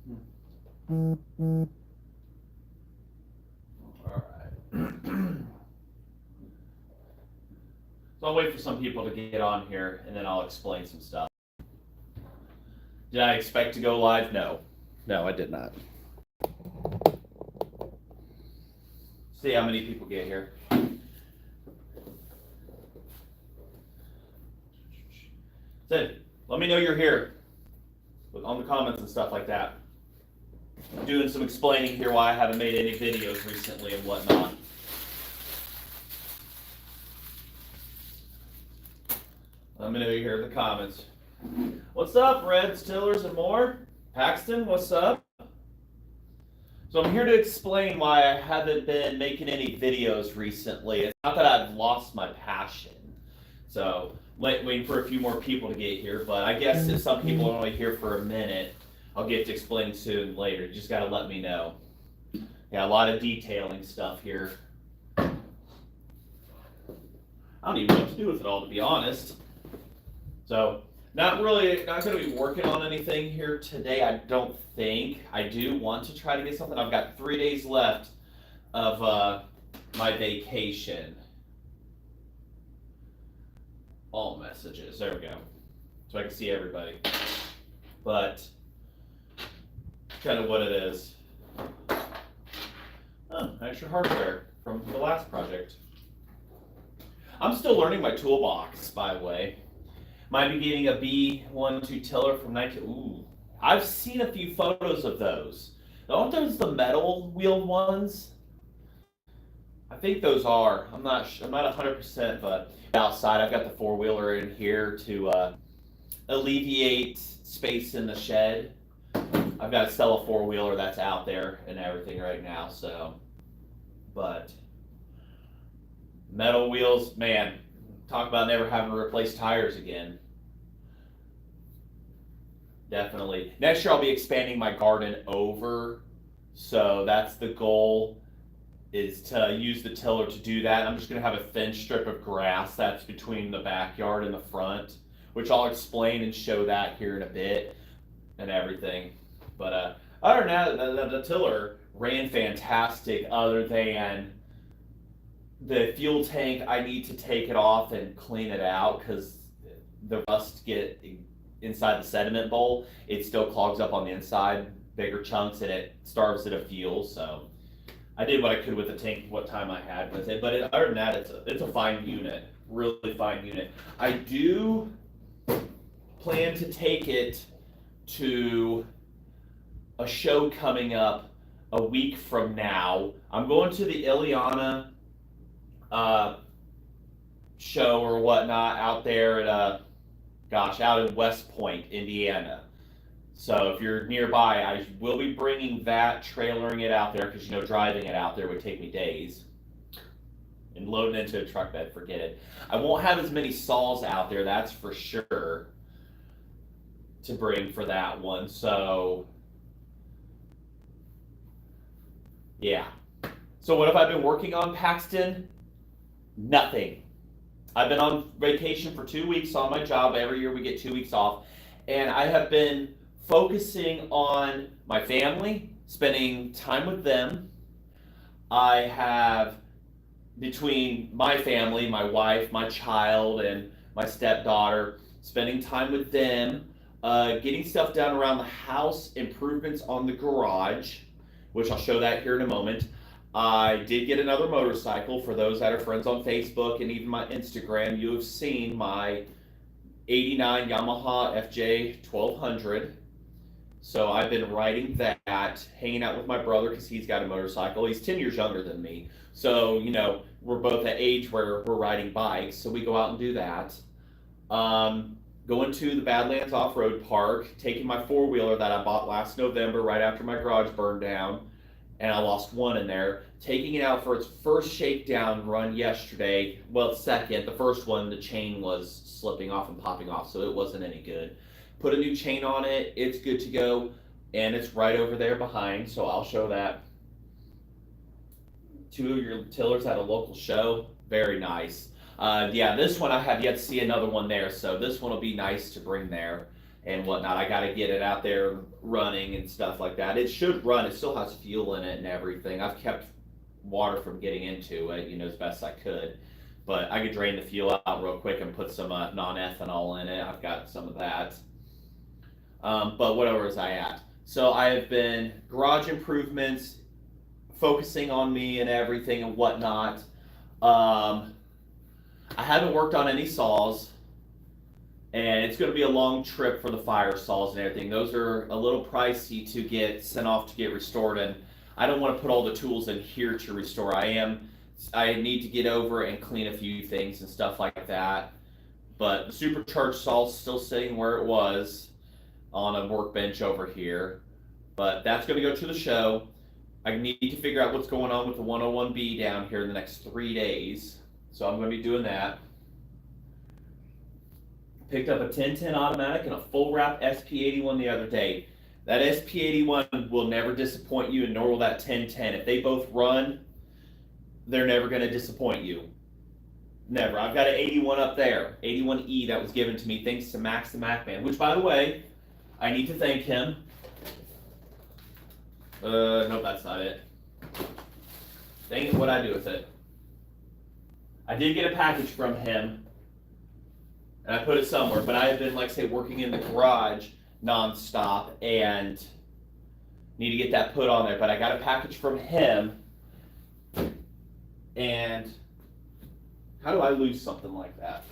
So I'll wait for some people to get on here, and then I'll explain some stuff. Did I expect to go live? No. No, I did not. See how many people get here. Sid, let me know you're here on the comments and stuff like that. I'm doing some explaining here why I haven't made any videos recently and whatnot. Let me know you're here in the comments. What's up, Reds, Tillers, and more? Paxton, what's up? So I'm here to explain why I haven't been making any videos recently. It's not that I've lost my passion. So waiting for a few more people to get here, but I guess if some people are only here for a minute, I'll get to explaining soon later. You just gotta let me know. Yeah, a lot of detailing stuff here. I don't even know what to do with it all, to be honest. So not going to be working on anything here today, I don't think. I do want to try to get something. I've got 3 days left of my vacation. All messages, there we go. So I can see everybody. But kind of what it is. Oh, extra hardware from the last project. I'm still learning my toolbox, by the way. Might be getting a B12 tiller from 19. Ooh, I've seen a few photos of those. Aren't those the metal wheel ones? I think those are. I'm not 100%, but outside I've got the four-wheeler in here to alleviate space in the shed. I've got to sell a four-wheeler that's out there and everything right now, so. But metal wheels, man, talk about never having to replace tires again. Definitely. Next year I'll be expanding my garden over, so that's the goal, is to use the tiller to do that. I'm just going to have a thin strip of grass that's between the backyard and the front, which I'll explain and show that here in a bit and everything. But other than that, the tiller ran fantastic, other than the fuel tank. I need to take it off and clean it out because the rust get inside the sediment bowl. It still clogs up on the inside, bigger chunks, and it starves it of fuel. So I did what I could with the tank, what time I had with it. But other than that, it's a fine unit, really fine unit. I do plan to take it to a show coming up a week from now. I'm going to the Ileana show or whatnot out there at out in West Point, Indiana. So if you're nearby, I will be bringing that, trailering it out there, because driving it out there would take me days. And loading into a truck bed, forget it. I won't have as many saws out there, that's for sure, to bring for that one. So yeah. So what have I been working on, Paxton? Nothing. I've been on vacation for 2 weeks on my job. Every year we get 2 weeks off. And I have been focusing on my family, spending time with them. I have, between my family, my wife, my child, and my stepdaughter, spending time with them, getting stuff done around the house, improvements on the garage, which I'll show that here in a moment. I did get another motorcycle. For those that are friends on Facebook and even my Instagram, you have seen my 89 Yamaha FJ 1200. So I've been riding that, hanging out with my brother because he's got a motorcycle. He's 10 years younger than me. So, we're both at age where we're riding bikes. So we go out and do that. Going to the Badlands Off-Road Park, taking my four-wheeler that I bought last November right after my garage burned down. And I lost one in there. Taking it out for its first shakedown run yesterday. Well, it's second. The first one, the chain was slipping off and popping off, so it wasn't any good. Put a new chain on it. It's good to go. And it's right over there behind, so I'll show that. 2 of your tillers at a local show. Very nice. Yeah, this one I have yet to see another one there, so this one will be nice to bring there. and whatnot. I got to get it out there running and stuff like that. It should run. It still has fuel in it and everything. I've kept water from getting into it, as best I could. But I could drain the fuel out real quick and put some non-ethanol in it. I've got some of that. But whatever was I at? So I have been garage improvements, focusing on me and everything and whatnot. I haven't worked on any saws. And it's going to be a long trip for the fire saws and everything. Those are a little pricey to get sent off to get restored, and I don't want to put all the tools in here to restore. I need to get over and clean a few things and stuff like that. But the supercharged saw is still sitting where it was on a workbench over here. But that's going to go to the show. I need to figure out what's going on with the 101B down here in the next 3 days. So I'm going to be doing that. Picked up a 1010 automatic and a full wrap SP81 the other day. That SP81 will never disappoint you, and nor will that 1010. If they both run, they're never going to disappoint you. Never. I've got an 81 up there, 81E, that was given to me thanks to Max the Mac Man, which, by the way, I need to thank him. No, that's not it. Dang it, what'd I do with it? I did get a package from him. And I put it somewhere, but I have been, like I say, working in the garage nonstop and need to get that put on there. But I got a package from him, and how do I lose something like that?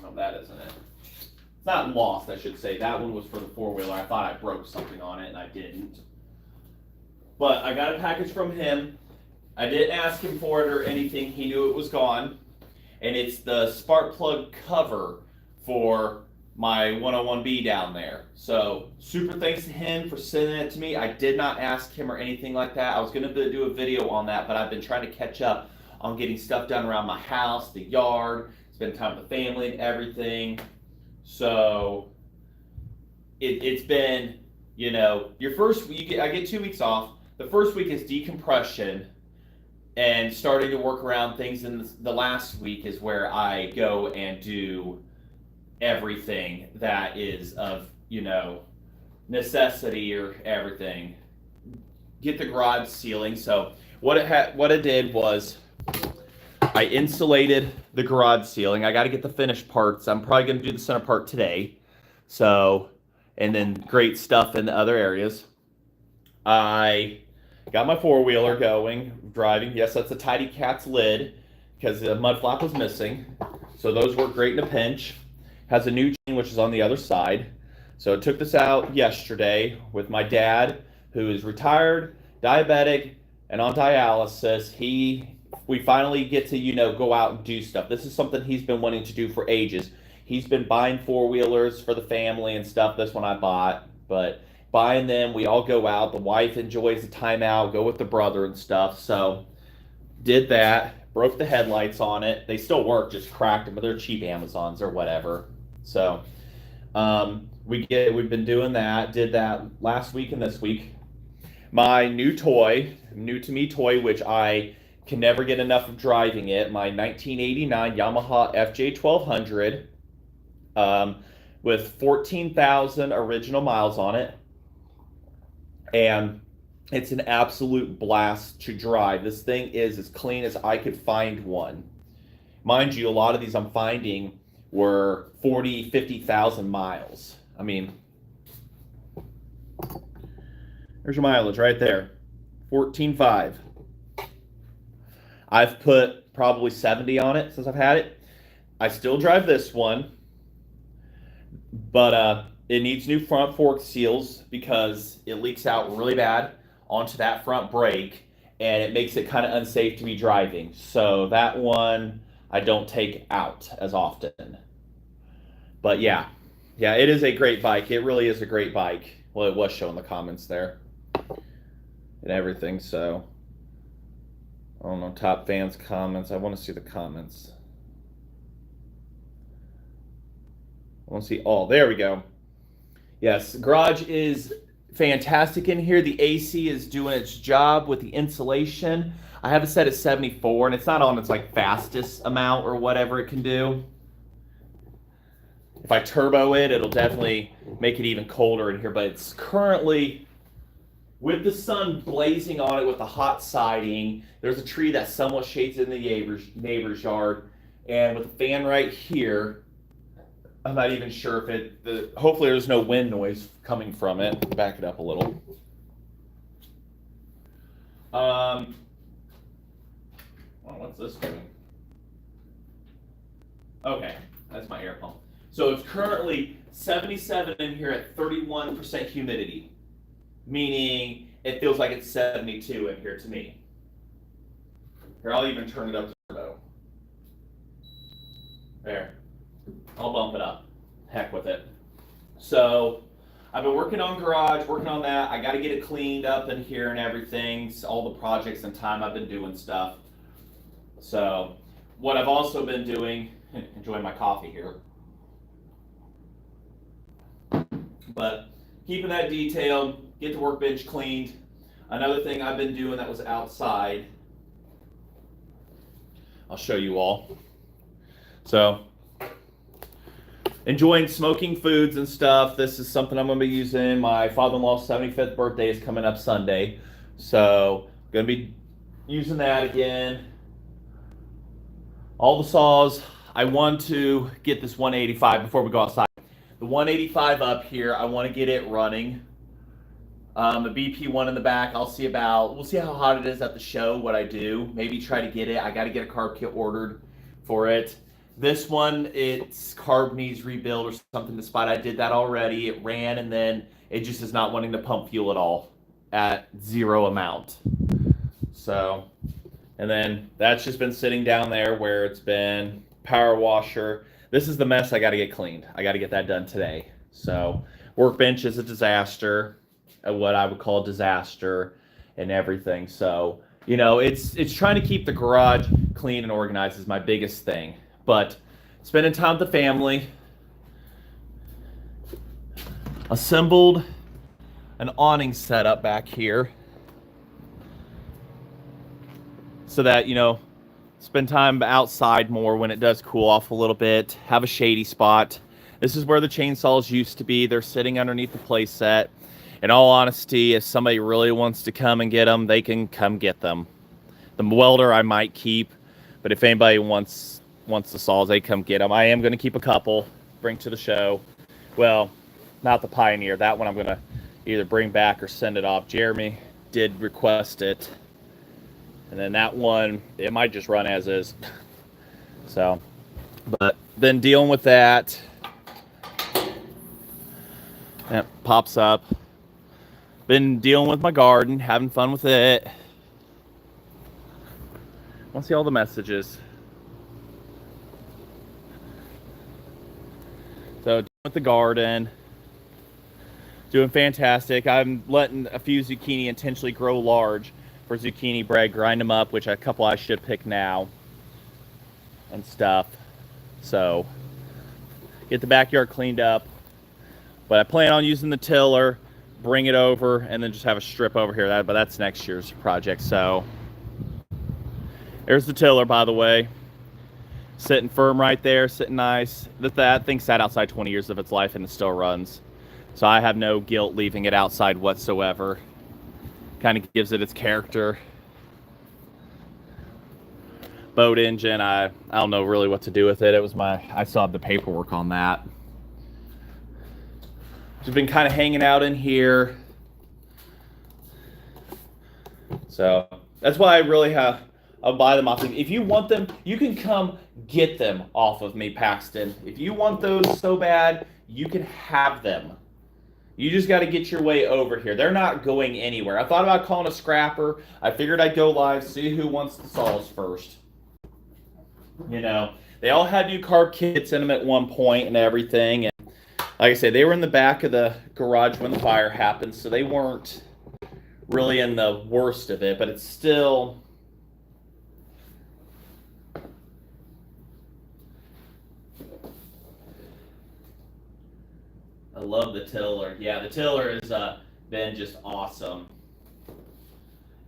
No, that isn't it. It's not lost, I should say. That one was for the four-wheeler. I thought I broke something on it, and I didn't. But I got a package from him. I didn't ask him for it or anything. He knew it was gone. And it's the spark plug cover for my 101B down there. So super thanks to him for sending it to me. I did not ask him or anything like that. I was going to do a video on that, but I've been trying to catch up on getting stuff done around my house, the yard, spend time with the family and everything. So it's been, your first week, I get 2 weeks off. The first week is decompression and starting to work around things. In the last week is where I go and do everything that is of, necessity or everything. Get the garage ceiling. So what it did was I insulated the garage ceiling. I got to get the finished parts. I'm probably going to do the center part today. So, and then great stuff in the other areas. I got my four-wheeler going, driving. Yes, that's a Tidy Cat's lid because the mud flap was missing. So those work great in a pinch. Has a new chain, which is on the other side. So I took this out yesterday with my dad, who is retired, diabetic, and on dialysis. We finally get to, go out and do stuff. This is something he's been wanting to do for ages. He's been buying four-wheelers for the family and stuff. This one I bought, but buying them, we all go out. The wife enjoys the time out, go with the brother and stuff. So did that, broke the headlights on it. They still work, just cracked them, but they're cheap Amazons or whatever. So we've been doing that. Did that last week and this week. My new to me toy, which I can never get enough of driving it. My 1989 Yamaha FJ1200 with 14,000 original miles on it. And it's an absolute blast to drive. This thing is as clean as I could find one. Mind you, a lot of these I'm finding were 40, 50,000 miles. I mean, there's your mileage right there, 14.5. I've put probably 70 on it since I've had it. I still drive this one, but it needs new front fork seals because it leaks out really bad onto that front brake, and it makes it kind of unsafe to be driving. So that one I don't take out as often. But yeah, it is a great bike. It really is a great bike. Well, it was showing the comments there and everything. So I don't know, top fans comments. I want to see the comments. I want to see all. There we go. Yes, garage is fantastic in here. The AC is doing its job with the insulation. I have it set at 74, and it's not on its fastest amount or whatever it can do. If I turbo it, it'll definitely make it even colder in here, but it's currently, with the sun blazing on it with the hot siding, there's a tree that somewhat shades in the neighbor's yard, and with the fan right here, I'm not even sure if hopefully there's no wind noise coming from it. Back it up a little. What's this doing? Okay, that's my air pump. So it's currently 77 in here at 31% humidity, meaning it feels like it's 72 in here to me. Here, I'll even turn it up to turbo. There. I'll bump it up. Heck with it. So I've been working on garage, working on that. I got to get it cleaned up in here and everything. All the projects and time I've been doing stuff. So what I've also been doing, enjoying my coffee here, but keeping that detailed, get the workbench cleaned. Another thing I've been doing that was outside, I'll show you all. So enjoying smoking foods and stuff. This is something I'm going to be using. My father-in-law's 75th birthday is coming up Sunday, so I'm going to be using that again. All the saws. I want to get this 185 before we go outside. The 185 up here, I want to get it running. The BP one in the back, we'll see how hot it is at the show, what I do. Maybe try to get it. I got to get a carb kit ordered for it. This one, its carb needs rebuild or something. Despite I did that already, it ran and then it just is not wanting to pump fuel at all at zero amount. So, and then that's just been sitting down there where it's been power washer. This is the mess I got to get cleaned. I got to get that done today. So workbench is a disaster, what I would call a disaster and everything. So, you know, it's trying to keep the garage clean and organized is my biggest thing. But spending time with the family, assembled an awning setup back here so that, you know, spend time outside more when it does cool off a little bit, have a shady spot. This is where the chainsaws used to be. They're sitting underneath the play set. In all honesty, if somebody really wants to come and get them, they can come get them. The welder I might keep, but if anybody wants the saws, they come get them. I am going to keep a couple, bring to the show. Well, not the Pioneer. That one I'm going to either bring back or send it off. Jeremy did request it. And then that one, it might just run as is. So, but then dealing with that, it pops up. Been dealing with my garden, having fun with it. Want to see all the messages. So, with the garden, doing fantastic. I'm letting a few zucchini intentionally grow large for zucchini bread, grind them up, which a couple I should pick now and stuff. So, get the backyard cleaned up. But I plan on using the tiller, bring it over, and then just have a strip over here. But that's next year's project. So, there's the tiller, by the way. Sitting firm right there, sitting nice. That thing sat outside 20 years of its life and it still runs. So I have no guilt leaving it outside whatsoever. Kind of gives it its character. Boat engine, I don't know really what to do with it. I still have the paperwork on that. Just been kind of hanging out in here. So that's why I really I'll buy them off. If you want them, you can come get them off of me, Paxton. If you want those so bad, you can have them. You just got to get your way over here. They're not going anywhere. I thought about calling a scrapper. I figured I'd go live, see who wants the saws first. You know, they all had new carb kits in them at one point and everything. And like I said, they were in the back of the garage when the fire happened, so they weren't really in the worst of it, but it's still... I love the tiller. Yeah, the tiller has been just awesome.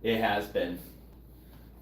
It has been.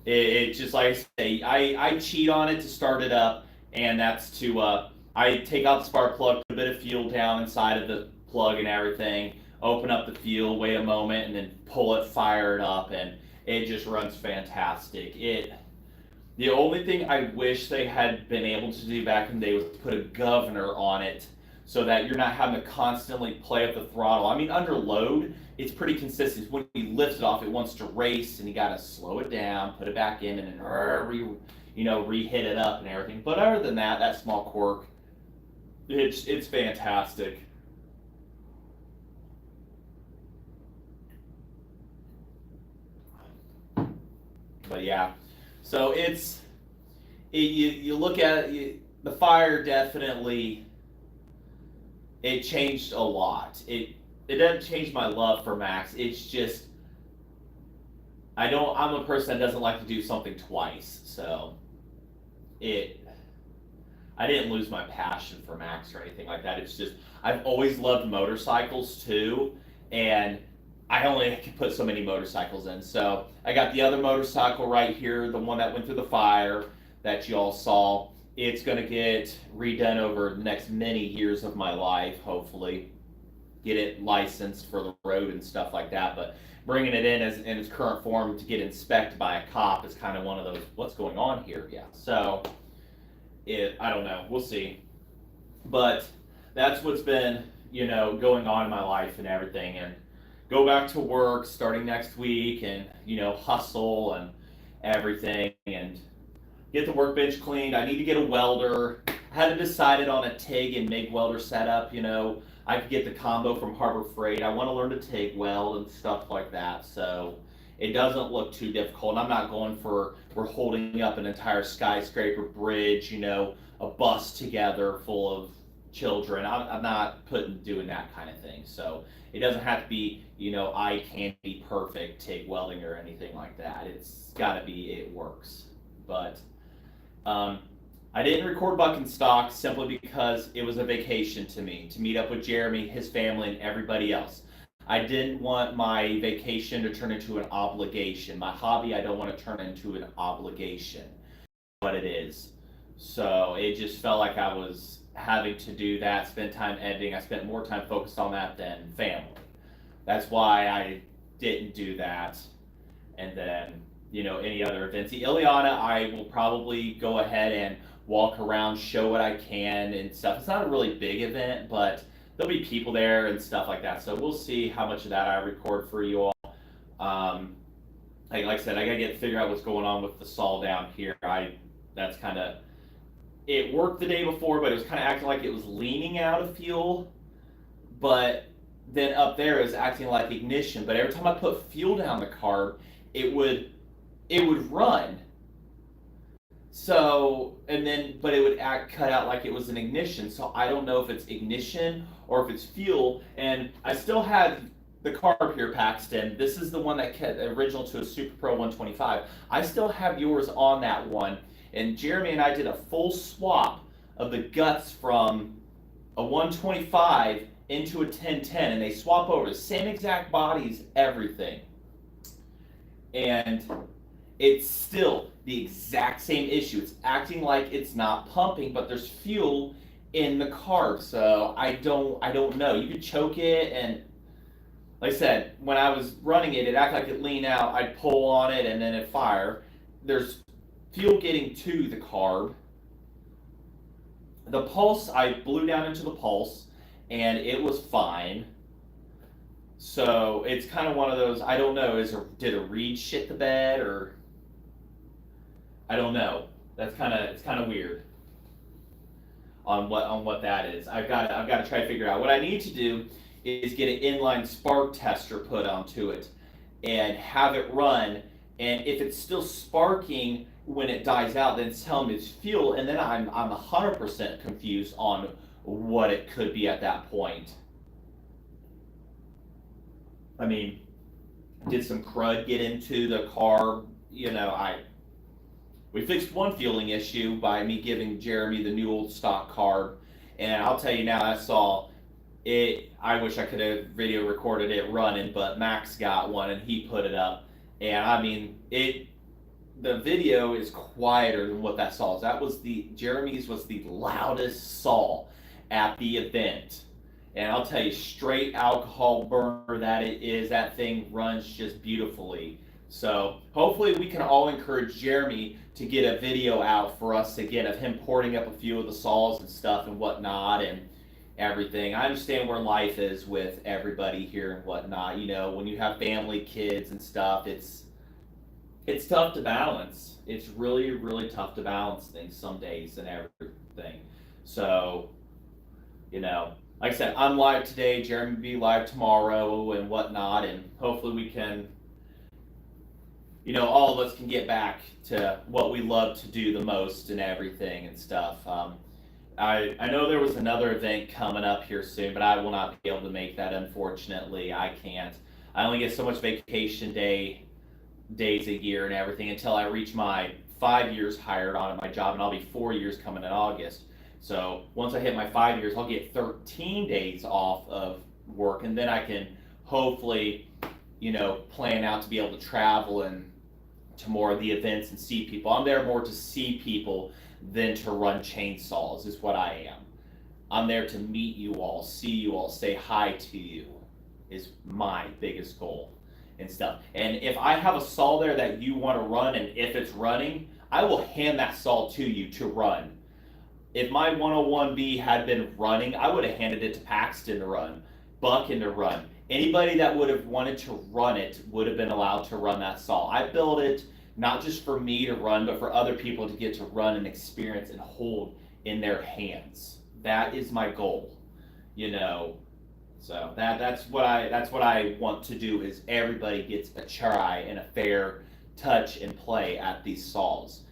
It just, like I say, I cheat on it to start it up, and that's to I take out the spark plug, put a bit of fuel down inside of the plug and everything, open up the fuel, wait a moment, and then pull it, fire it up, and it just runs fantastic. The only thing I wish they had been able to do back in the day was put a governor on it so that you're not having to constantly play up the throttle. I mean, under load, it's pretty consistent. When you lift it off, it wants to race, and you got to slow it down, put it back in, and then re-hit it up and everything. But other than that, that small quirk, it's fantastic. But yeah, so you look at it, the fire definitely it changed a lot. It doesn't change my love for Max. It's just I'm a person that doesn't like to do something twice. So it I didn't lose my passion for Max or anything like that. It's just I've always loved motorcycles too, and I only can put so many motorcycles in. So I got the other motorcycle right here, the one that went through the fire that you all saw. It's going to get redone over the next many years of my life, hopefully. Get it licensed for the road and stuff like that. But bringing it in its current form to get inspected by a cop is kind of one of those, what's going on here? Yeah. So I don't know. We'll see. But that's what's been, going on in my life and everything. And go back to work starting next week and, hustle and everything and get the workbench cleaned. I need to get a welder. I haven't decided on a TIG and MIG welder setup. I could get the combo from Harbor Freight. I want to learn to TIG weld and stuff like that. So it doesn't look too difficult. And I'm not going for, we're holding up an entire skyscraper bridge, a bus together full of children. I'm not doing that kind of thing. So it doesn't have to be, eye candy perfect TIG welding or anything like that. It's got to be, it works. But I didn't record Buck and Stock simply because it was a vacation to me, to meet up with Jeremy, his family, and everybody else. I didn't want my vacation to turn into an obligation. My hobby, I don't want to turn into an obligation. What it is. So it just felt like I was having to do that, spend time editing. I spent more time focused on that than family. That's why I didn't do that. And then, any other events. The Ileana, I will probably go ahead and walk around, show what I can and stuff. It's not a really big event, but there'll be people there and stuff like that. So we'll see how much of that I record for you all. Like I said, I gotta figure out what's going on with the saw down here. That's kind of, it worked the day before, but it was kind of acting like it was leaning out of fuel. But then up there it was acting like ignition. But every time I put fuel down the carb, it would run. So, but it would cut out like it was an ignition. So I don't know if it's ignition or if it's fuel. And I still had the carb here, Paxton. This is the one that kept original to a Super Pro 125. I still have yours on that one. And Jeremy and I did a full swap of the guts from a 125 into a 1010, and they swap over the same exact bodies, everything. And it's still the exact same issue. It's acting like it's not pumping, but there's fuel in the carb. So I don't know. You could choke it, and like I said, when I was running it, it acted like it leaned out. I'd pull on it and then it'd fire. There's fuel getting to the carb. The pulse, I blew down into the pulse and it was fine. So it's kind of one of those, I don't know, did a reed shit the bed, or I don't know. It's kind of weird on what that is. I've got to try to figure out. What I need to do is get an inline spark tester put onto it and have it run, and if it's still sparking when it dies out, then it's telling me it's fuel, and then I'm 100% confused on what it could be at that point. I mean, did some crud get into the carb? We fixed one fueling issue by me giving Jeremy the new old stock carb, and I'll tell you now, I saw it. I wish I could have video recorded it running, but Max got one and he put it up, and I mean, the video is quieter than what that saw is. That was Jeremy's was the loudest saw at the event. And I'll tell you, straight alcohol burner that it is, that thing runs just beautifully. So hopefully we can all encourage Jeremy to get a video out for us again of him porting up a few of the saws and stuff and whatnot and everything. I understand where life is with everybody here and whatnot. You know, when you have family, kids and stuff, it's tough to balance. It's really, really tough to balance things some days and everything. So, you know, like I said, I'm live today. Jeremy will be live tomorrow and whatnot, and hopefully we can, you know, all of us can get back to what we love to do the most and everything and stuff. I know there was another event coming up here soon, but I will not be able to make that. Unfortunately, I can't. I only get so much vacation days a year and everything until I reach my 5 years hired on at my job, and I'll be 4 years coming in August. So once I hit my 5 years, I'll get 13 days off of work, and then I can hopefully, you know, plan out to be able to travel and to more of the events and see people. I'm there more to see people than to run chainsaws is what I am. I'm there to meet you all, see you all, say hi to you is my biggest goal and stuff. And if I have a saw there that you want to run, and if it's running, I will hand that saw to you to run. If my 101B had been running, I would have handed it to Paxton to run, Buckin to run. Anybody that would have wanted to run it would have been allowed to run that saw. I built it not just for me to run, but for other people to get to run and experience and hold in their hands. That is my goal, you know. So that's what I want to do is everybody gets a try and a fair touch and play at these saws.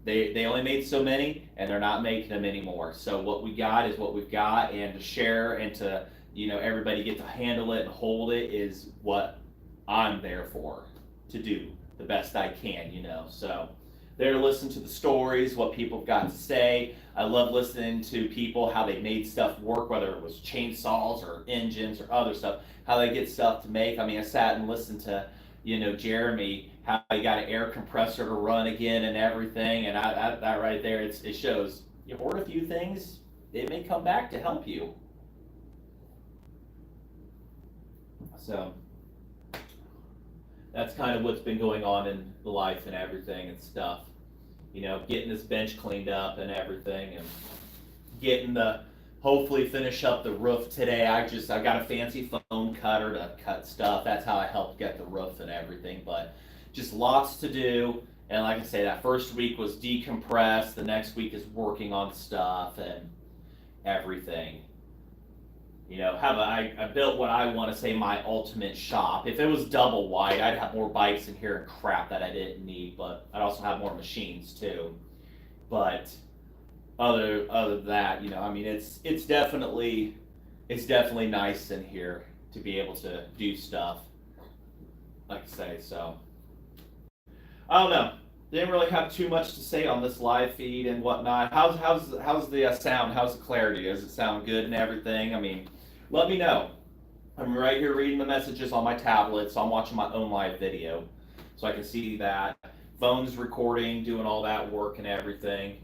They only made so many, and they're not making them anymore. So what we got is what we've got, and to share and to, you know, everybody get to handle it and hold it is what I'm there for, to do the best I can, you know. So there to listen to the stories, what people have got to say. I love listening to people, how they made stuff work, whether it was chainsaws or engines or other stuff, how they get stuff to make. I mean, I sat and listened to, you know, Jeremy, how he got an air compressor to run again and everything. And that right there, it shows you hoard a few things, it may come back to help you. So that's kind of what's been going on in the life and everything and stuff. You know, getting this bench cleaned up and everything, and getting hopefully finish up the roof today. I got a fancy foam cutter to cut stuff. That's how I helped get the roof and everything, but just lots to do. And like I say, that first week was decompress. The next week is working on stuff and everything. You know, I built what I want to say my ultimate shop. If it was double wide, I'd have more bikes in here and crap that I didn't need, but I'd also have more machines too. But other than that, you know, I mean, it's definitely nice in here to be able to do stuff. Like I say, so I don't know. Didn't really have too much to say on this live feed and whatnot. How's the sound? How's the clarity? Does it sound good and everything? I mean, let me know. I'm right here reading the messages on my tablet, so I'm watching my own live video, so I can see that. Phone's recording, doing all that work and everything.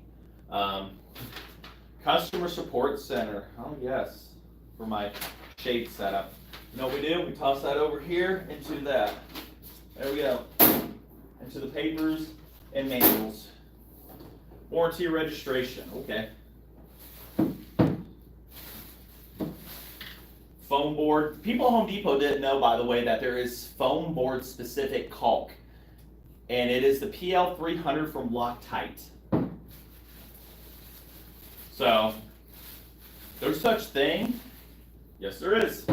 Customer support center. Oh yes, for my shade setup. You know what we do? We toss that over here into that. There we go. Into the papers and manuals. Warranty registration. Okay. Foam board. People at Home Depot didn't know, by the way, that there is foam board specific caulk. And it is the PL300 from Loctite. So, there's such thing. Yes, there is.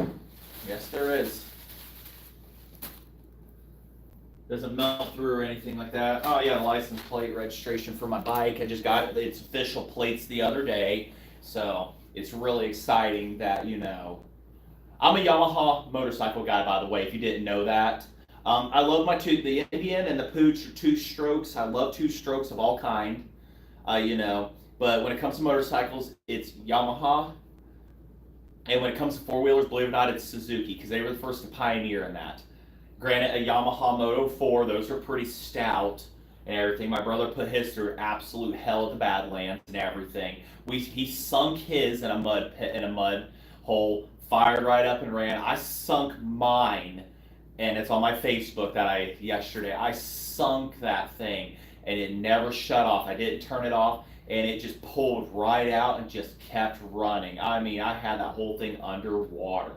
Yes, there is. Doesn't melt through or anything like that. Oh yeah, license plate registration for my bike. I just got its official plates the other day. So, it's really exciting that, you know, I'm a Yamaha motorcycle guy, by the way, if you didn't know that. I love the Indian and the Pooch are two strokes. I love two strokes of all kind, you know. But when it comes to motorcycles, it's Yamaha. And when it comes to four-wheelers, believe it or not, it's Suzuki, because they were the first to pioneer in that. Granted, a Yamaha Moto 4, those are pretty stout. and everything. My brother put his through absolute hell at the Badlands and everything. He sunk his in a mud pit, in a mud hole, fired right up and ran. I sunk mine, and it's on my Facebook that yesterday. I sunk that thing, and it never shut off. I didn't turn it off, and it just pulled right out and just kept running. I mean, I had that whole thing underwater,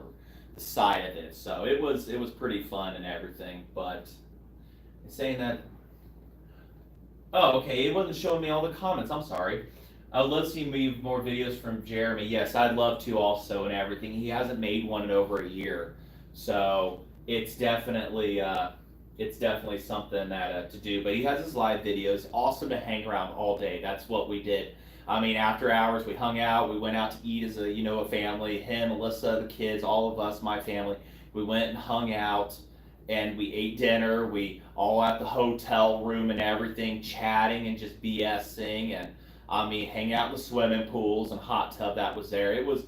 the side of it. So it was pretty fun and everything. But saying that, oh, okay, it wasn't showing me all the comments. I'm sorry. Let's see more videos from Jeremy. Yes, I'd love to also and everything. He hasn't made one in over a year, so it's definitely something that to do. But he has his live videos. Awesome to hang around all day. That's what we did. I mean, after hours, we hung out. We went out to eat as a family. Him, Alyssa, the kids, all of us, my family. We went and hung out, and we ate dinner. We all at the hotel room and everything, chatting and just BSing, and I mean, hang out in the swimming pools and hot tub that was there. It was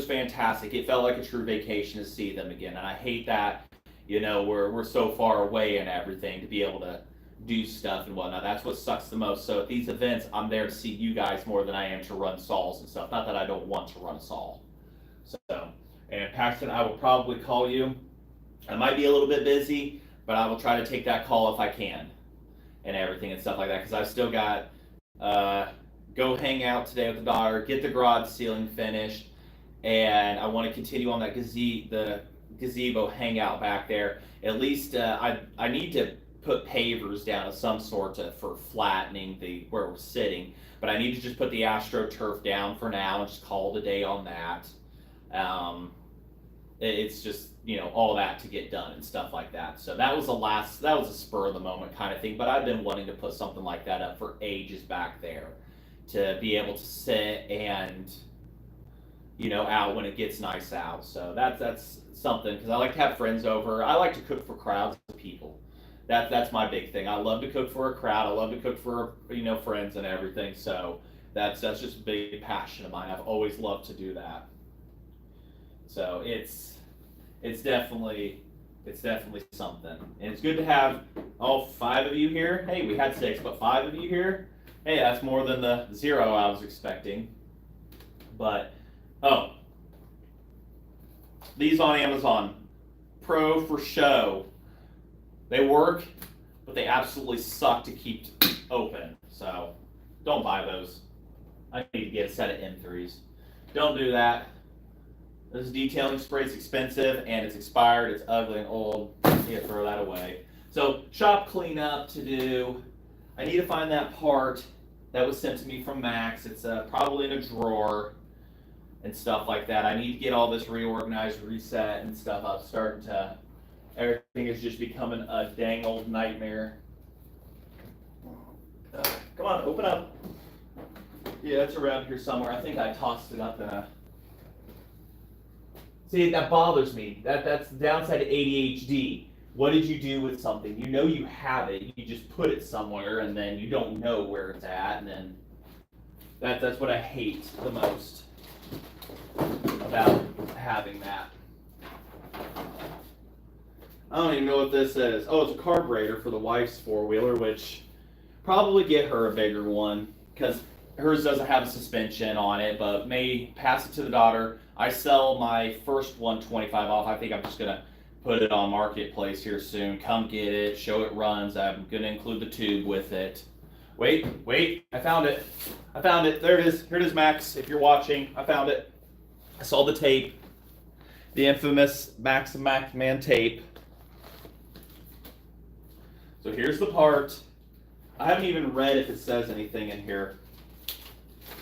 fantastic. It felt like a true vacation to see them again, and I hate that we're so far away and everything to be able to do stuff and whatnot. That's what sucks the most. So at these events, I'm there to see you guys more than I am to run saws and stuff. Not that I don't want to run a saw. So, and Paxton, I will probably call you. I might be a little bit busy, but I will try to take that call if I can and everything and stuff like that, because I've still got go hang out today with the daughter, get the garage ceiling finished, and I want to continue on that gazebo hangout back there. At least I need to put pavers down of some sort for flattening where we're sitting, but I need to just put the AstroTurf down for now and just call it a day on that. It's just all that to get done and stuff like that. So that was a spur of the moment kind of thing, but I've been wanting to put something like that up for ages back there, to be able to sit and out when it gets nice out. So that's something, because I like to have friends over. I like to cook for crowds of people. That's my big thing. I love to cook for a crowd. I love to cook for friends and everything. So that's just a big passion of mine. I've always loved to do that. So it's definitely something, and it's good to have all 5 of you here. Hey, we had 6, but 5 of you here. Hey, that's more than the 0 I was expecting. But these on Amazon, Pro for show. They work, but they absolutely suck to keep open. So don't buy those. I need to get a set of M3s. Don't do that. This detailing spray is expensive and it's expired. It's ugly and old. You need to throw that away. So shop cleanup to do. I need to find that part that was sent to me from Max. It's probably in a drawer and stuff like that. I need to get all this reorganized, reset and stuff. I'm starting to, everything is just becoming a dang old nightmare. Come on, open up. Yeah, it's around here somewhere. I think I tossed it up in a... See, that bothers me. That's the downside of ADHD. What did you do with something? You have it. You just put it somewhere, and then you don't know where it's at, and then that's what I hate the most about having that. I don't even know what this is. Oh, it's a carburetor for the wife's 4-wheeler, which probably get her a bigger one, because hers doesn't have a suspension on it, but may pass it to the daughter. I sell my first 125 off. I think I'm just gonna put it on Marketplace here soon. Come get it, show it runs. I'm gonna include the tube with it. Wait, I found it. There it is. Here it is, Max, if you're watching. I found it. I saw the tape. The infamous Max Man tape. So here's the part. I haven't even read if it says anything in here.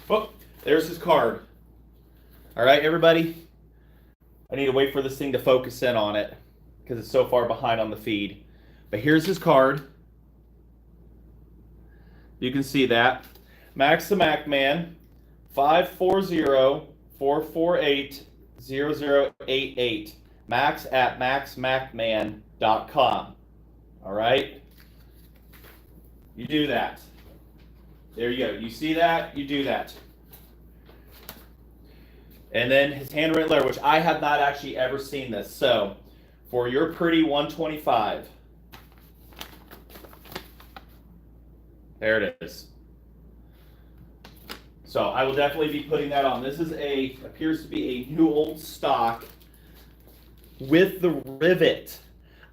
Oh, there's his card. All right, everybody. I need to wait for this thing to focus in on it because it's so far behind on the feed. But here's his card. You can see that. Max the Mac Man, 540-448-0088. Max at maxmacman.com. All right? You do that. There you go. You see that? You do that. And then his handwritten letter, which I have not actually ever seen this. So, for your pretty 125, There it is. So I will definitely be putting that on. This is appears to be a new old stock with the rivet.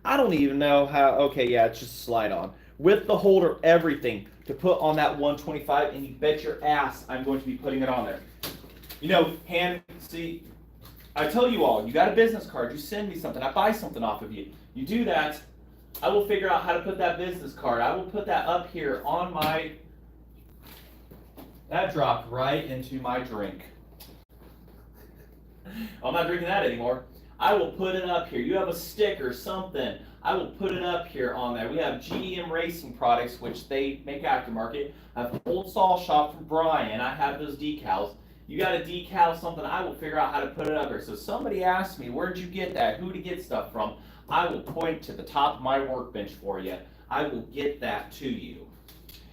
I don't even know how, okay, yeah, it's just slide on. With the holder, everything to put on that 125, and you bet your ass I'm going to be putting it on there. You know, see, I tell you all, you got a business card, you send me something, I buy something off of you. You do that, I will figure out how to put that business card. I will put that up here on my, that dropped right into my drink. I'm not drinking that anymore. I will put it up here. You have a sticker, something. I will put it up here on there. We have GM Racing products, which they make aftermarket. I have Old Saw Shop from Bryan. I have those decals. You got a decal, something, I will figure out how to put it up here. So somebody asked me, where'd you get that? Who to get stuff from? I will point to the top of my workbench for you. I will get that to you.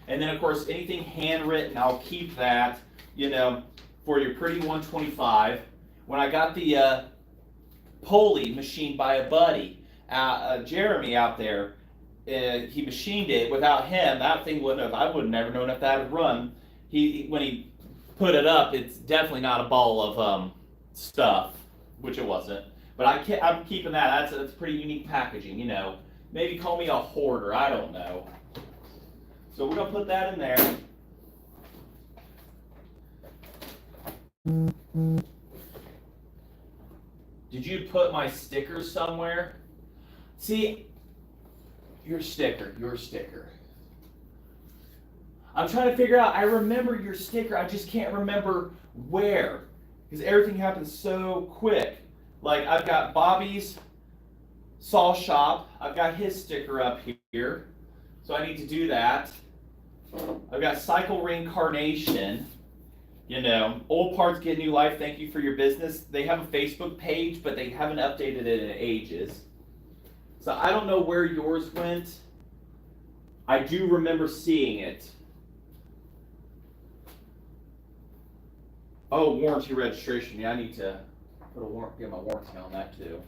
And then, of course, anything handwritten, I'll keep that, you know, for your pretty 125. When I got the pulley machined by a buddy, Jeremy out there, he machined it. Without him, that thing wouldn't have, I would have never known if that would run. When he put it up, it's definitely not a ball of stuff, which it wasn't. But I'm keeping that. That's pretty unique packaging, you know. Maybe call me a hoarder, I don't know. So we're going to put that in there. Did you put my stickers somewhere? See, your sticker. I'm trying to figure out, I remember your sticker, I just can't remember where. Because everything happens so quick. Like, I've got Bobby's Saw Shop, I've got his sticker up here. So I need to do that. I've got Cycle Reincarnation. You know, old parts get new life. Thank you for your business. They have a Facebook page, but they haven't updated it in ages. So I don't know where yours went. I do remember seeing it. Oh, warranty registration. Yeah, I need to get my warranty on that too.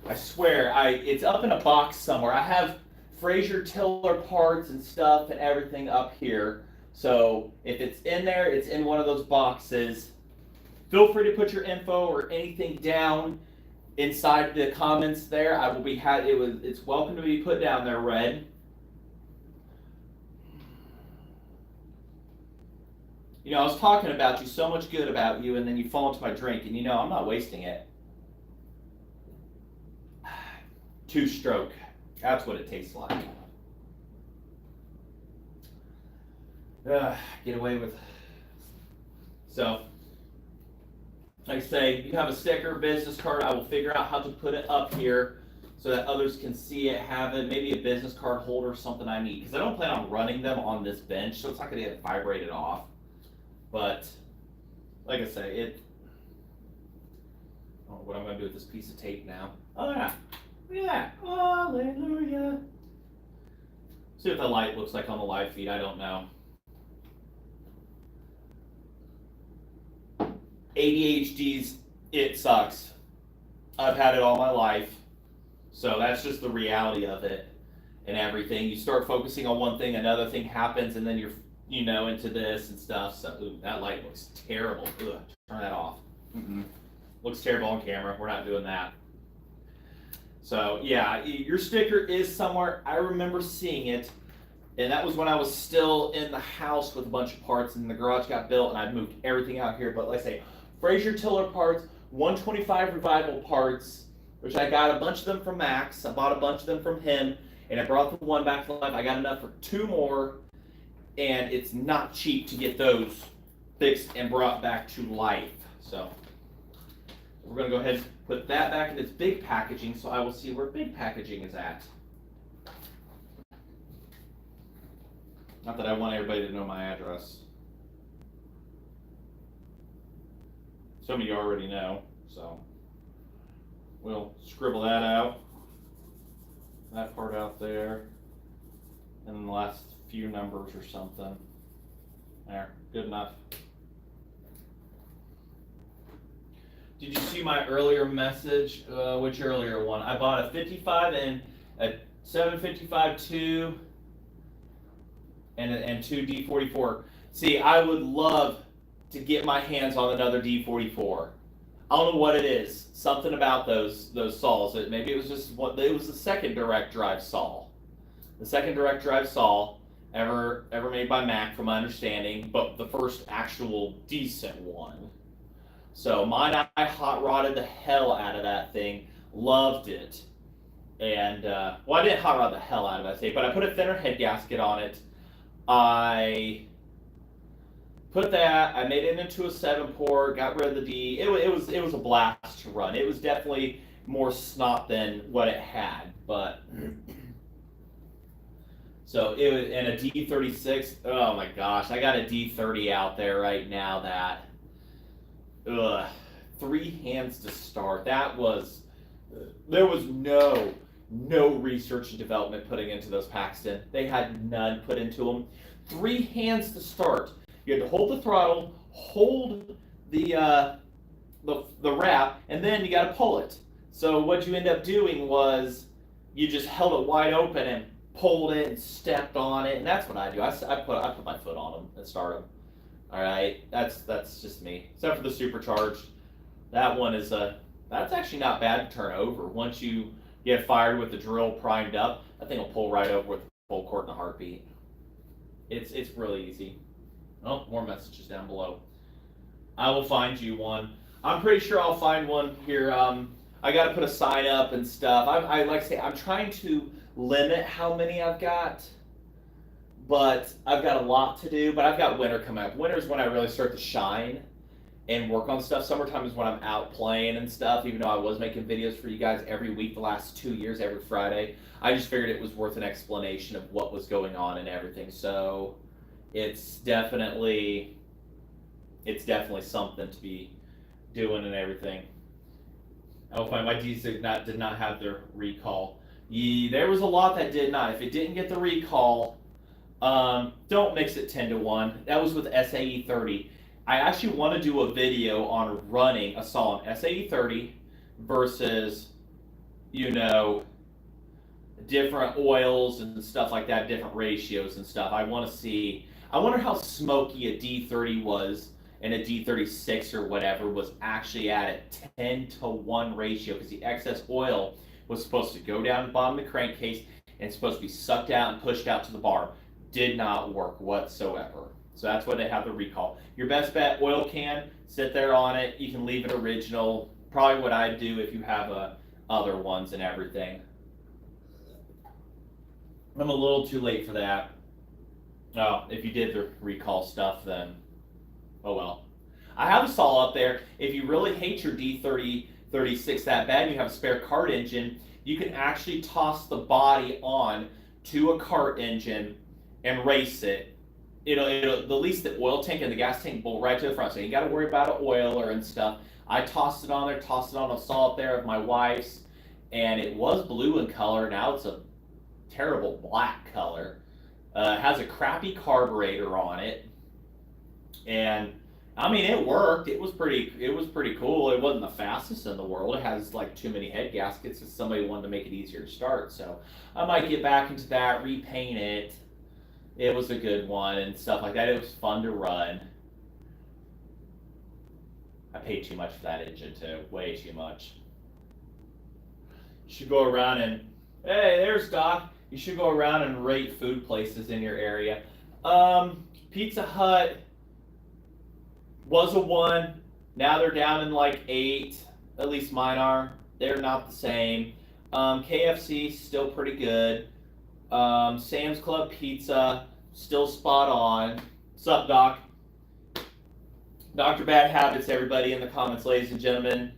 I swear, it's up in a box somewhere. I have Fraser Tiller parts and stuff and everything up here. So if it's in there, it's in one of those boxes. Feel free to put your info or anything down inside the comments there. I will be it's welcome to be put down there, Red. You know, I was talking about you, so much good about you, and then you fall into my drink, and you know, I'm not wasting it. 2-stroke. That's what it tastes like. Get away with. So, like I say, you have a sticker, business card. I will figure out how to put it up here so that others can see it, have it, maybe a business card holder, something I need. Because I don't plan on running them on this bench, so it's not going to get vibrated off. But, like I say, what I'm going to do with this piece of tape now. Oh, yeah. Look at that. Hallelujah. See what the light looks like on the live feed. I don't know. ADHD's, it sucks. I've had it all my life. So that's just the reality of it and everything. You start focusing on one thing, another thing happens, and then you're, you know, into this and stuff. So, ooh, that light looks terrible. Ugh, turn that off. Looks terrible on camera. We're not doing that. So, yeah, your sticker is somewhere. I remember seeing it. And that was when I was still in the house with a bunch of parts, and the garage got built, and I'd moved everything out here. But like I say, Fraser Tiller parts, 125 Revival parts, which I got a bunch of them from Max. I bought a bunch of them from him, and I brought the one back to life. I got enough for 2 more, and it's not cheap to get those fixed and brought back to life. So we're going to go ahead and put that back in its big packaging, so I will see where big packaging is at. Not that I want everybody to know my address. Some of you already know, so we'll scribble that out. That part out there. And then the last few numbers or something. There, good enough. Did you see my earlier message? Which earlier one? I bought a 55 and a 755-2 and two D44. See, I would love to get my hands on another D44. I don't know what it is. Something about those saws. Maybe it was just what it was the second direct drive saw. The second direct drive saw ever made by Mac, from my understanding, but the first actual decent one. So mine, I hot rodded the hell out of that thing. Loved it. And well, I didn't hot rod the hell out of it, I say, but I put a thinner head gasket on it. I put that. I made it into a 7-port. Got rid of the D. It was a blast to run. It was definitely more snot than what it had, but so it was in a D36. Oh my gosh, I got a D30 out there right now that 3 hands to start. That was there was no research and development putting into those Paxton. They had none put into them. 3 hands to start. You had to hold the throttle, hold the wrap, and then you got to pull it. So what you end up doing was you just held it wide open and pulled it and stepped on it, and that's what I do. I put my foot on them and start them. All right, that's just me. Except for the supercharged, that one is that's actually not bad to turn over. Once you get fired with the drill primed up, that thing will pull right over with full court in a heartbeat. It's really easy. Oh, more messages down below. I will find you one. I'm pretty sure I'll find one here. I got to put a sign up and stuff. I like to say I'm trying to limit how many I've got, but I've got a lot to do. But I've got winter coming up. Winter is when I really start to shine and work on stuff. Summertime is when I'm out playing and stuff, even though I was making videos for you guys every week the last 2 years, every Friday. I just figured it was worth an explanation of what was going on and everything. So it's definitely something to be doing and everything. I will find my D's did not have their recall. There was a lot that did not. If it didn't get the recall, don't mix it 10-1. That was with SAE 30. I actually want to do a video on running a saw on SAE 30 versus, different oils and stuff like that, different ratios and stuff. I wonder how smoky a D30 was and a D36 or whatever was actually at a 10-1 ratio, because the excess oil was supposed to go down the bottom of the crankcase and supposed to be sucked out and pushed out to the bar. Did not work whatsoever. So that's why they have the recall. Your best bet, oil can, sit there on it. You can leave it original. Probably what I'd do if you have other ones and everything. I'm a little too late for that. Oh, if you did the recall stuff, then oh well. I have a saw up there. If you really hate your D36 that bad and you have a spare kart engine, you can actually toss the body on to a kart engine and race it. It'll the least the oil tank and the gas tank bolt right to the front, so you got to worry about an oiler and stuff. I tossed it on there, tossed it on a saw up there of my wife's, and it was blue in color. Now it's a terrible black color. It has a crappy carburetor on it, and I mean it worked. It was pretty cool. It wasn't the fastest in the world. It has like too many head gaskets, because somebody wanted to make it easier to start. So I might get back into that, repaint it. It was a good one and stuff like that. It was fun to run. I paid too much for that engine too, way too much. You should go around and, hey, there's Doc. You should go around and rate food places in your area. Pizza Hut was a 1. Now they're down in like 8. At least mine are. They're not the same. KFC still pretty good. Sam's Club Pizza still spot on. What's up, Doc? Dr. Bad Habits, everybody in the comments, ladies and gentlemen.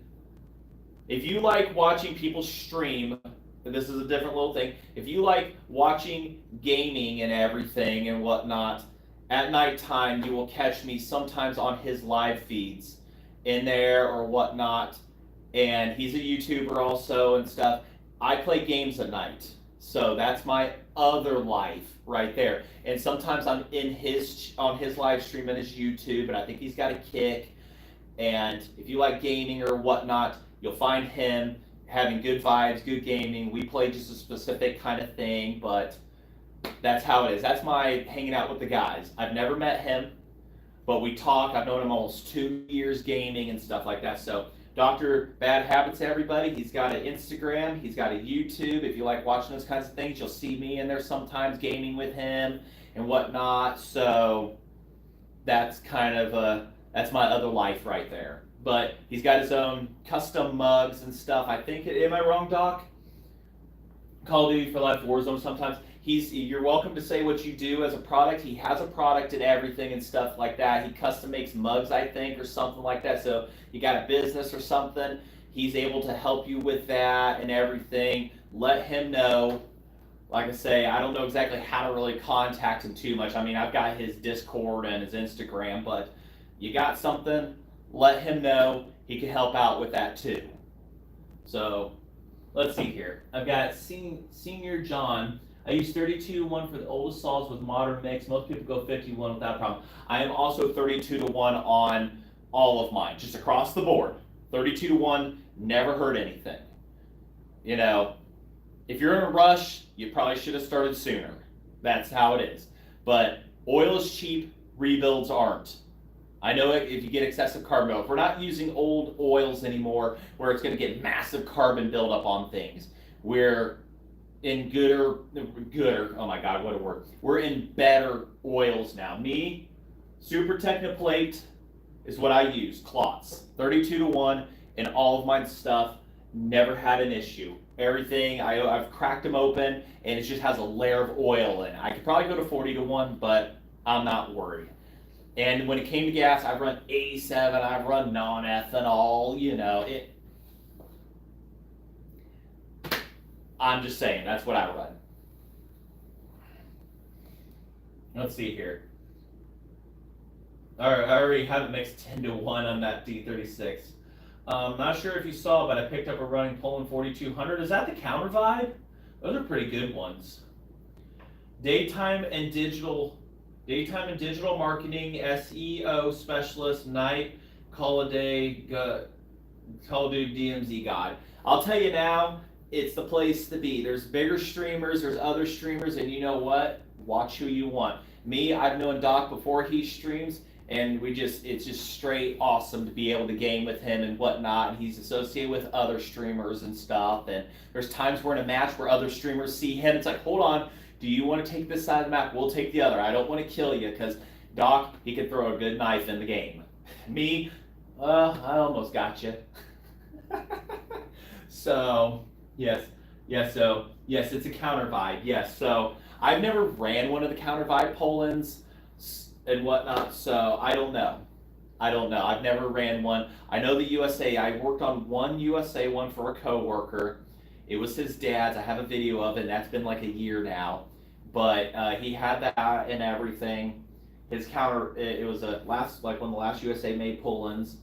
If you like watching people stream, and this is a different little thing, if you like watching gaming and everything and whatnot, at nighttime you will catch me sometimes on his live feeds in there or whatnot. And he's a YouTuber also and stuff. I play games at night. So that's my other life right there. And sometimes I'm on his live stream and his YouTube, and I think he's got a kick. And if you like gaming or whatnot, you'll find him having good vibes, good gaming. We play just a specific kind of thing, but That's how it is. That's my hanging out with the guys. I've never met him, but we talk. I've known him almost 2 years gaming and stuff like that. So Dr. Bad Habits, everybody. He's got an Instagram. He's got a YouTube. If you like watching those kinds of things, you'll see me in there sometimes gaming with him and whatnot. So that's kind of that's my other life right there. But he's got his own custom mugs and stuff. I think, am I wrong, Doc? Call of Duty for Life, Warzone sometimes. You're welcome to say what you do as a product. He has a product and everything and stuff like that. He custom makes mugs, I think, or something like that. So you got a business or something, he's able to help you with that and everything. Let him know. Like I say, I don't know exactly how to really contact him too much. I mean, I've got his Discord and his Instagram, but you got something, let him know. He can help out with that too. So let's see here. I've got Senior John. I use 32-1 for the oldest saws with modern mix. Most people go 51 without a problem. I am also 32-1 on all of mine, just across the board. 32-1, never heard anything. You know, if you're in a rush, you probably should have started sooner. That's how it is. But oil is cheap, rebuilds aren't. I know if you get excessive carbon buildup. We're not using old oils anymore where it's going to get massive carbon buildup on things. We're in gooder, oh my God, what a word. We're in better oils now. Me, Super Technoplate is what I use, clots. 32-1 in all of my stuff, never had an issue. Everything, I've cracked them open and it just has a layer of oil in it. I could probably go to 40-1, but I'm not worried. And when it came to gas, I've run 87, I've run non-ethanol, you know, I'm just saying, that's what I run. Let's see here. All right, I already have it mixed 10-1 on that D36. Not sure if you saw, but I picked up a running Poland 4200. Is that the Counter Vibe? Those are pretty good ones. Daytime and digital marketing, SEO specialist, night, Call of Duty DMZ guide. I'll tell you now, it's the place to be. There's bigger streamers, there's other streamers, and you know what? Watch who you want. Me, I've known Doc before he streams, and it's just straight awesome to be able to game with him and whatnot. And he's associated with other streamers and stuff. And there's times we're in a match where other streamers see him. It's like, hold on, do you want to take this side of the map? We'll take the other. I don't want to kill you because Doc, he can throw a good knife in the game. Me, I almost got you. So, yes, it's a Counter Vibe. Yes, so I've never ran one of the Counter Vibe Polands and whatnot, so I don't know. I've never ran one. I know the USA. I worked on one USA one for a coworker. It was his dad's. I have a video of it, and that's been like a year now. But he had that and everything. His counter, it was one of the last USA made Polands,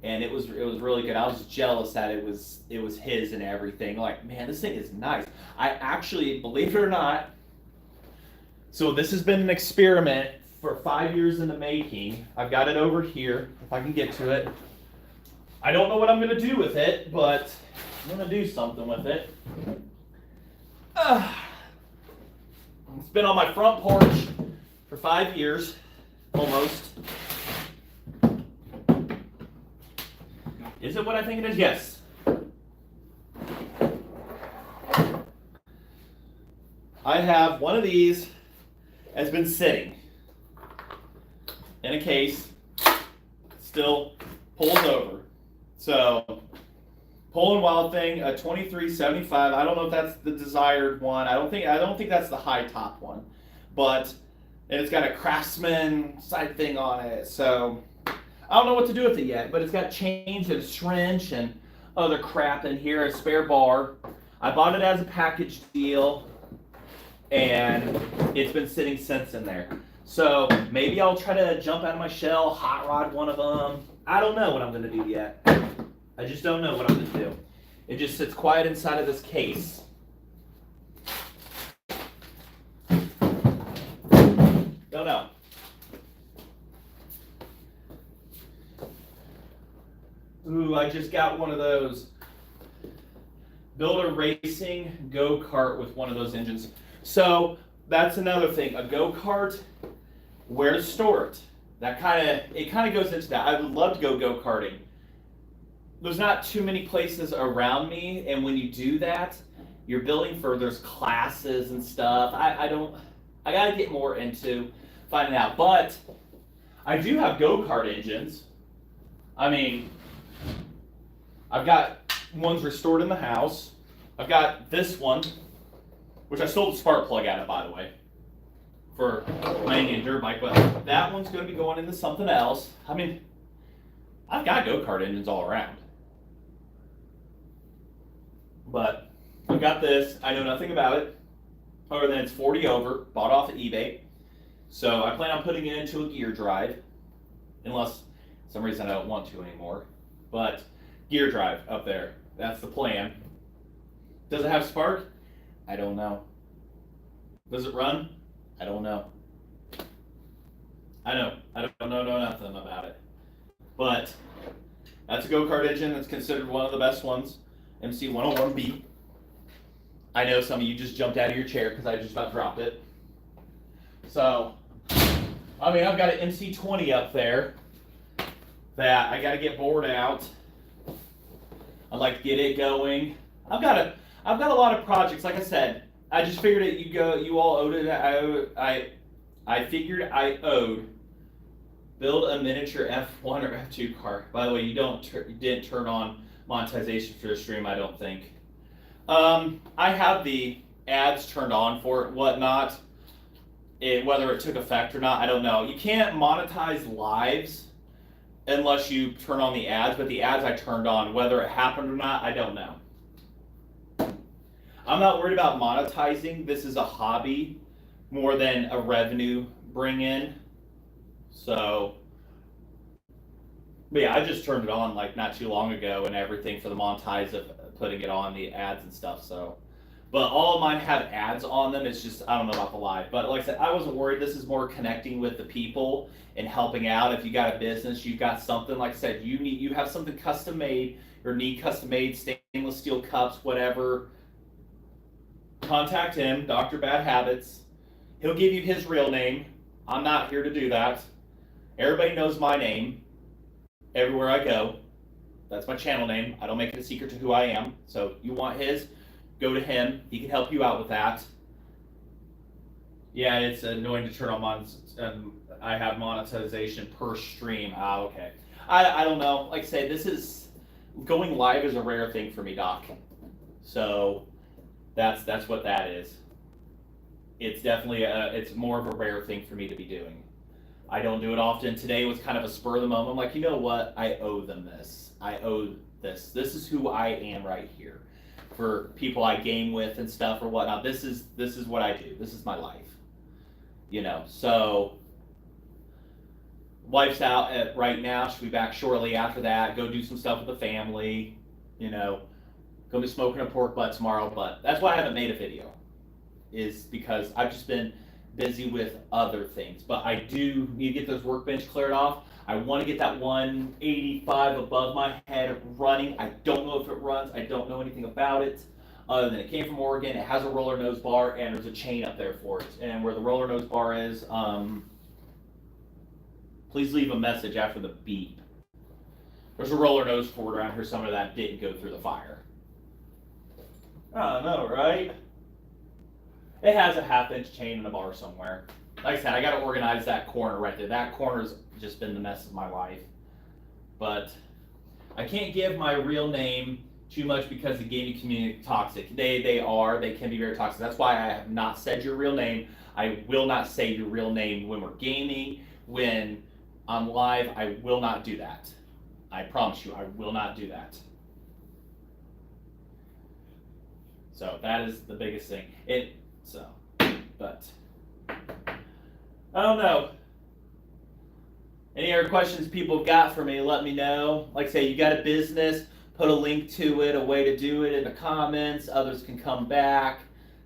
and it was really good. I was jealous that it was his and everything. Like, man, this thing is nice. I actually, believe it or not, so this has been an experiment for 5 years in the making. I've got it over here, if I can get to it. I don't know what I'm going to do with it, but I'm going to do something with it. It's been on my front porch for 5 years, almost. Is it what I think it is? Yes. I have one of these has been sitting in a case, still pulls over. So, Poland Wild Thing, a 2375. I don't know if that's the desired one. I don't think that's the high top one, and it's got a Craftsman side thing on it. So, I don't know what to do with it yet, but it's got chains and wrench and other crap in here, a spare bar. I bought it as a package deal, and it's been sitting since in there. So maybe I'll try to jump out of my shell, hot rod one of them. I don't know what I'm going to do yet. I just don't know what I'm going to do. It just sits quiet inside of this case. Don't know. Ooh, I just got one of those. Build a racing go-kart with one of those engines. So that's another thing. A go-kart, where to store it. That kind of goes into that. I would love to go go-karting. There's not too many places around me, and when you do that, you're building for there's classes and stuff. I gotta get more into finding out. But I do have go-kart engines. I mean, I've got ones restored in the house. I've got this one, which I sold the spark plug out of, by the way, for my Indian dirt bike, but that one's going to be going into something else. I mean, I've got go-kart engines all around. But I've got this. I know nothing about it, other than it's 40 over, bought off of eBay. So I plan on putting it into a gear drive, unless for some reason I don't want to anymore. But gear drive up there, that's the plan. Does it have spark? I don't know. Does it run? I don't know. I don't know nothing about it. But that's a go-kart engine that's considered one of the best ones. MC101B. I know some of you just jumped out of your chair because I just about dropped it. So, I mean, I've got an MC20 up there that I got to get bored out. I'd like to get it going. I've got a lot of projects. Like I said, I just figured it. You all owed it. I figured I owed build a miniature F1 or F2 car. By the way, you didn't turn on monetization for the stream, I don't think. I have the ads turned on for it, whatnot. Whether it took effect or not, I don't know. You can't monetize lives unless you turn on the ads, but the ads I turned on, whether it happened or not, I don't know. I'm not worried about monetizing. This is a hobby more than a revenue bring in. So, but yeah, I just turned it on like not too long ago and everything for the monetize of putting it on the ads and stuff. So, but all of mine have ads on them. It's just, I don't know about the live. But like I said, I wasn't worried. This is more connecting with the people and helping out. If you got a business, you've got something, like I said, you have something custom made or need custom made stainless steel cups, whatever. Contact him, Dr. Bad Habits. He'll give you his real name. I'm not here to do that. Everybody knows my name everywhere I go. That's my channel name. I don't make it a secret to who I am. So you want his, go to him. He can help you out with that. Yeah, it's annoying to turn on I have monetization per stream. Okay. I don't know. Like I say, this is going live is a rare thing for me, Doc. So that's what that is. It's definitely it's more of a rare thing for me to be doing. I don't do it often. Today was kind of a spur of the moment. I'm like, you know what? I owe them this. I owe this. This is who I am right here. For people I game with and stuff or whatnot. This is what I do. This is my life. You know, so wife's out right now. She'll be back shortly after that. Go do some stuff with the family. You know, gonna be smoking a pork butt tomorrow. But that's why I haven't made a video. Is because I've just been busy with other things. But I do need to get this workbench cleared off. I want to get that 185 above my head running. I don't know if it runs. I don't know anything about it. Other than it came from Oregon. It has a roller nose bar and there's a chain up there for it. And where the roller nose bar is, please leave a message after the beep. There's a roller nose for it around here somewhere that didn't go through the fire. I know, right? It has a 1/2-inch chain in a bar somewhere. Like I said, I got to organize that corner right there. That corner's just been the mess of my life. But I can't give my real name too much because the gaming community is toxic. They can be very toxic. That's why I have not said your real name. I will not say your real name when we're gaming, when I'm live. I will not do that. I promise you, I will not do that. So that is the biggest thing. But I don't know. Any other questions people have got for me, let me know. Like I say, you got a business, put a link to it, a way to do it in the comments. Others can come back,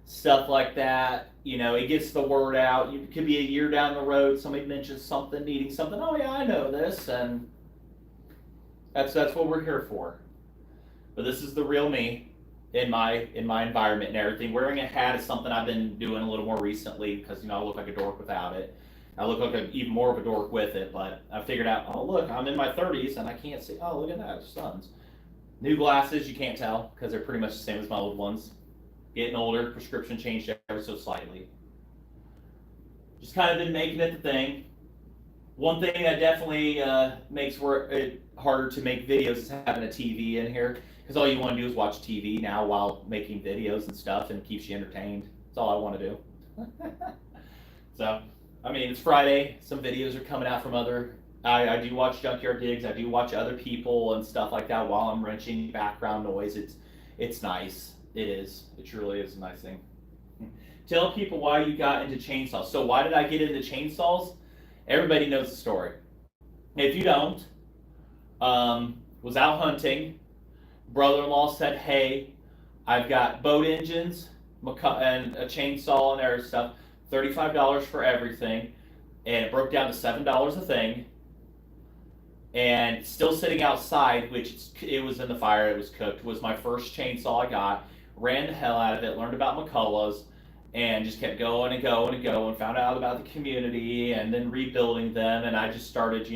stuff like that. You know, it gets the word out. You could be a year down the road, somebody mentions something, needing something. Oh yeah, I know this, and that's what we're here for. But this is the real me. in my environment and everything. Wearing a hat is something I've been doing a little more recently because I look like a dork without it. I look like even more of a dork with it, but I figured out, oh look, I'm in my 30s and I can't see. Oh, look at that, suns. New glasses, you can't tell because they're pretty much the same as my old ones. Getting older, prescription changed ever so slightly. Just kind of been making it the thing. One thing that definitely makes it harder to make videos is having a TV in here because all you want to do is watch TV now while making videos and stuff, and it keeps you entertained. That's all I want to do. So, I mean, it's Friday. Some videos are coming out from other. I do watch Junkyard Digs. I do watch other people and stuff like that while I'm wrenching background noise. It's nice. It is. It truly is a nice thing. Tell people why you got into chainsaws. So why did I get into chainsaws? Everybody knows the story. If you don't, was out hunting. Brother-in-law said, "Hey, I've got boat engines and a chainsaw and other stuff. $35 for everything," and it broke down to $7 a thing. And still sitting outside, which it was in the fire, it was cooked. Was my first chainsaw I got. Ran the hell out of it. Learned about McCullough's. And just kept going and going and going, found out about the community and then rebuilding them. And I just started,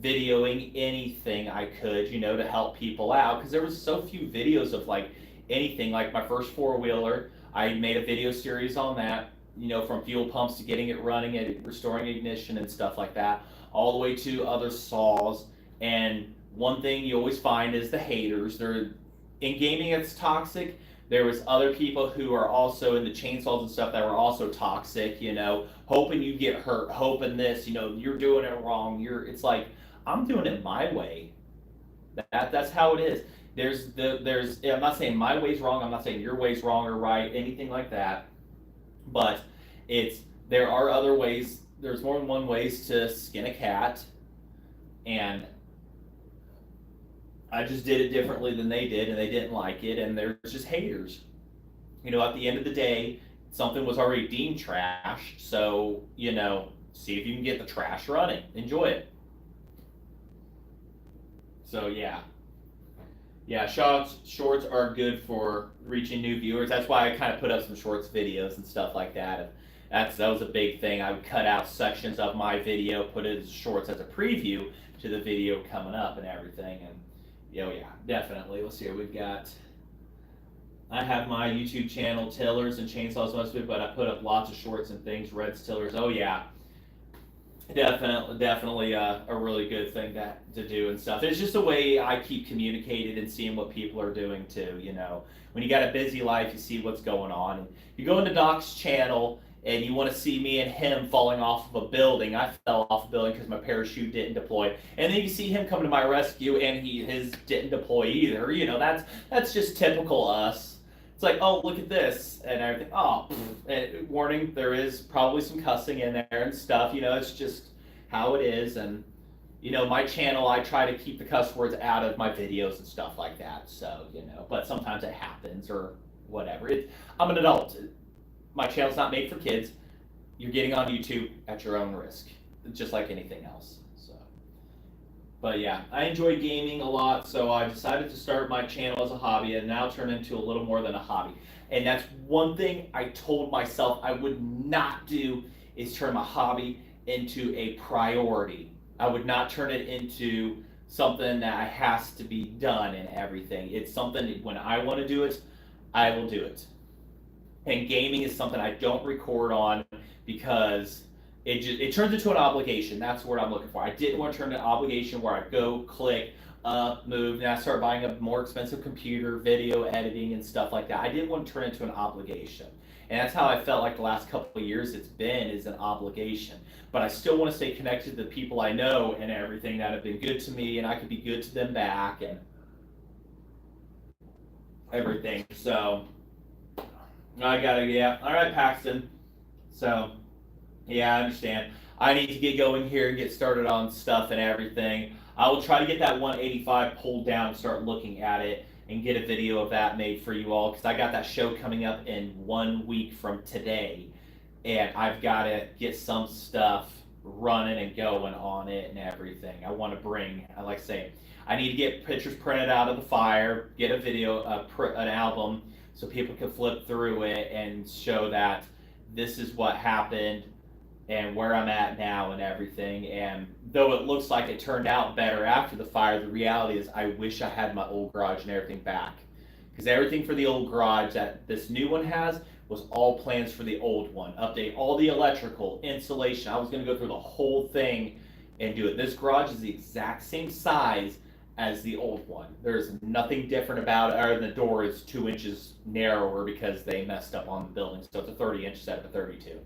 videoing anything I could, to help people out. Because there was so few videos of like anything. Like my first four-wheeler, I made a video series on that, from fuel pumps to getting it running and restoring ignition and stuff like that, all the way to other saws. And one thing you always find is the haters. They're in gaming, it's toxic. There was other people who are also in the chainsaws and stuff that were also toxic, hoping you get hurt, hoping this, you're doing it wrong. It's like, I'm doing it my way. That's how it is. I'm not saying my way's wrong. I'm not saying your way's wrong or right, anything like that. But there are other ways. There's more than one ways to skin a cat, and I just did it differently than they did, and they didn't like it, and there's just haters. At the end of the day, something was already deemed trash, so, see if you can get the trash running. Enjoy it. So, yeah. Yeah, shorts are good for reaching new viewers. That's why I kind of put up some shorts videos and stuff like that. And that was a big thing. I would cut out sections of my video, put it as shorts as a preview to the video coming up and everything, and yeah, definitely. Let's see what we've got. I have my YouTube channel, Tillers and Chainsaws most of it, but I put up lots of shorts and things, Red's Tillers. Oh yeah, definitely a really good thing to do and stuff. It's just a way I keep communicated and seeing what people are doing too. When you got a busy life, you see what's going on. And you go into Doc's channel and you want to see me and him falling off of a building. I fell off a building because my parachute didn't deploy. And then you see him coming to my rescue and his didn't deploy either. That's just typical us. It's like, oh, look at this and everything. Oh, and warning, there is probably some cussing in there and stuff. It's just how it is. And, my channel, I try to keep the cuss words out of my videos and stuff like that. So, but sometimes it happens or whatever. I'm an adult. My channel's not made for kids. You're getting on YouTube at your own risk, just like anything else. So, but yeah, I enjoy gaming a lot, so I decided to start my channel as a hobby and now turn into a little more than a hobby. And that's one thing I told myself I would not do, is turn my hobby into a priority. I would not turn it into something that has to be done and everything. It's something, when I want to do it, I will do it. And gaming is something I don't record on because it turns into an obligation. That's what I'm looking for. I didn't want to turn an obligation where I go, click, move, and I start buying a more expensive computer, video editing, and stuff like that. I didn't want to turn it into an obligation. And that's how I felt like the last couple of years it's been, is an obligation. But I still want to stay connected to the people I know and everything that have been good to me, and I could be good to them back and everything. So yeah. All right, Paxton. So, yeah, I understand. I need to get going here and get started on stuff and everything. I will try to get that 185 pulled down and start looking at it and get a video of that made for you all, because I got that show coming up in 1 week from today, and I've got to get some stuff running and going on it and everything. I want to bring, I like saying, I need to get pictures printed out of the fire, get a video, an album, so people can flip through it and show that this is what happened and where I'm at now and everything. And though it looks like it turned out better after the fire, the reality is I wish I had my old garage and everything back. Because everything for the old garage that this new one has was all plans for the old one. Update all the electrical, insulation. I was going to go through the whole thing and do it. This garage is the exact same size as the old one. There's nothing different about it, other than the door is 2 inches narrower because they messed up on the building. So it's a 30-inch instead of a 32.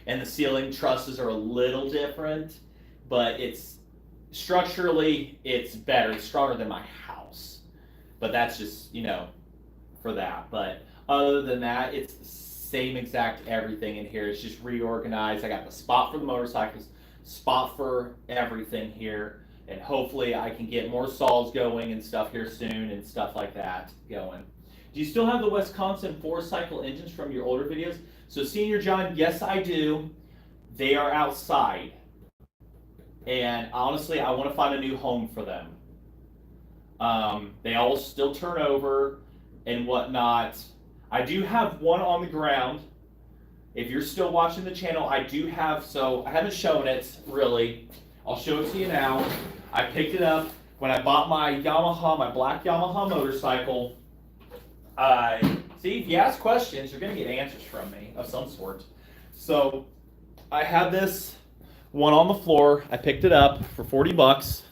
And the ceiling trusses are a little different, but it's structurally, it's better. It's stronger than my house. But that's just, for that. But other than that, it's the same exact everything in here. It's just reorganized. I got the spot for the motorcycles, spot for everything here. And hopefully I can get more saws going and stuff here soon and stuff like that going. Do you still have the Wisconsin 4-cycle engines from your older videos? So Senior John, yes I do. They are outside. And honestly, I want to find a new home for them. They all still turn over and whatnot. I do have one on the ground. If you're still watching the channel, I do have, so I haven't shown it really. I'll show it to you now. I picked it up when I bought my Yamaha, my black Yamaha motorcycle. See, if you ask questions, you're going to get answers from me of some sort. So I have this one on the floor. I picked it up for 40 bucks.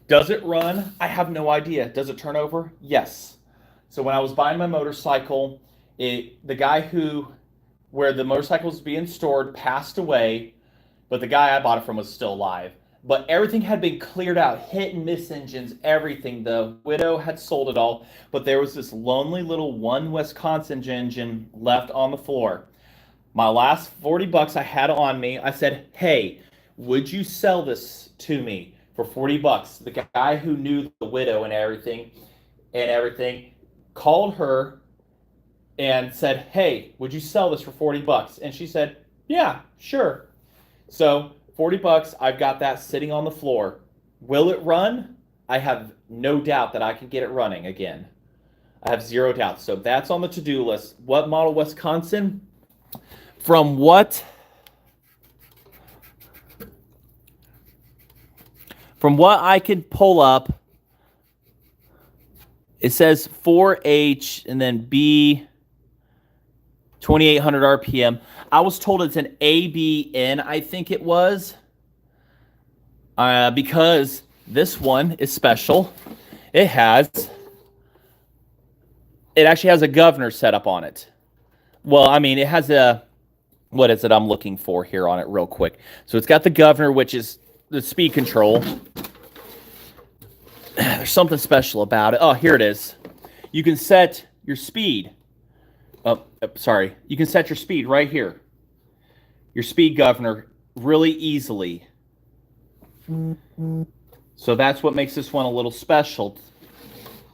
Does it run? I have no idea. Does it turn over? Yes. So when I was buying my motorcycle, the guy where the motorcycle was being stored passed away, but the guy I bought it from was still alive. But everything had been cleared out, hit and miss engines, everything. The widow had sold it all, but there was this lonely little one Wisconsin engine left on the floor. My last 40 bucks I had on me, I said, hey, would you sell this to me for 40 bucks? The guy who knew the widow and everything called her and said, hey, would you sell this for 40 bucks? And she said, yeah, sure. So 40 bucks, I've got that sitting on the floor. Will it run? I have no doubt that I can get it running again. I have zero doubt. So that's on the to-do list. What model Wisconsin? From what I could pull up, it says 4H and then B 2800 RPM. I was told it's an ABN, I think it was, because this one is special. It actually has a governor set up on it. Well, I mean, it has what is it I'm looking for here on it real quick. So it's got the governor, which is the speed control. There's something special about it. Oh, here it is. You can set your speed. Oh, sorry. You can set your speed right here. Your speed governor really easily. So that's what makes this one a little special.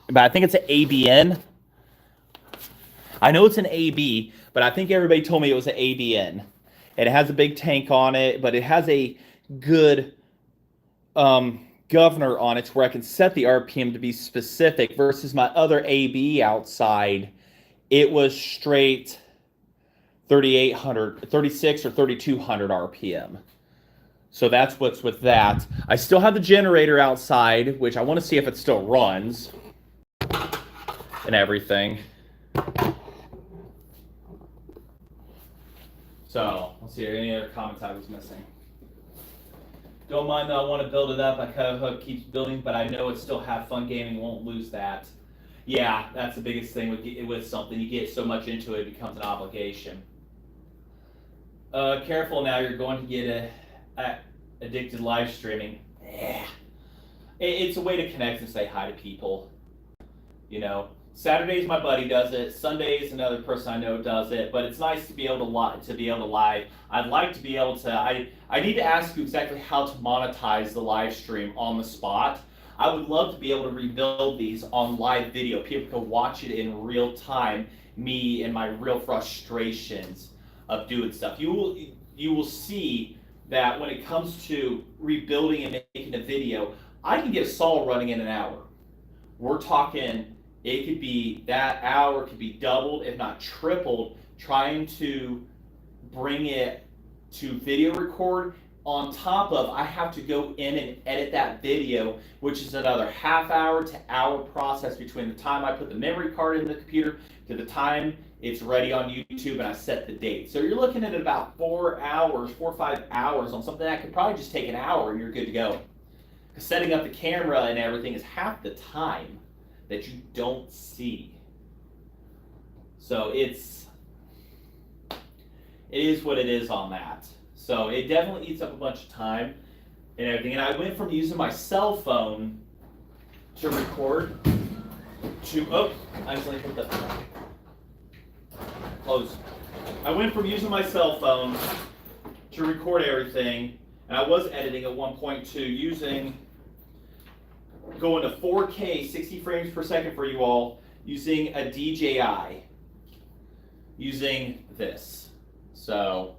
But I think it's an ABN. I know it's an AB, but I think everybody told me it was an ABN. And it has a big tank on it, but it has a good governor on it where I can set the RPM to be specific versus my other AB outside. It was straight 3,800, 36 or 3,200 RPM. So that's what's with that. I still have the generator outside, which I want to see if it still runs and everything. So let's see, any other comments I was missing? Don't mind though, I want to build it up. I kind of keeps building, but I know it's still have fun gaming, won't lose that. Yeah, that's the biggest thing with something. You get so much into it, it becomes an obligation. Careful now, you're going to get addicted live streaming. Yeah. It's a way to connect and say hi to people. Saturdays my buddy does it. Sundays another person I know does it. But it's nice to be able to live. I'd like to be able to. I need to ask you exactly how to monetize the live stream on the spot. I would love to be able to rebuild these on live video. People can watch it in real time. Me and my real frustrations of doing stuff. You will see that when it comes to rebuilding and making a video, I can get a saw running in an hour. We're talking, it could be, that hour could be doubled, if not tripled, trying to bring it to video record. On top of, I have to go in and edit that video, which is another half hour to hour process between the time I put the memory card in the computer to the time it's ready on YouTube and I set the date. So you're looking at about 4 hours, 4 or 5 hours on something that could probably just take an hour and you're good to go. Because setting up the camera and everything is half the time that you don't see. So it is what it is on that. So it definitely eats up a bunch of time and everything. And I went from using my cell phone to record to, I accidentally put the close. I went from using my cell phone to record everything, and I was editing at one point to going to 4K, 60 frames per second for you all, using a DJI, using this. So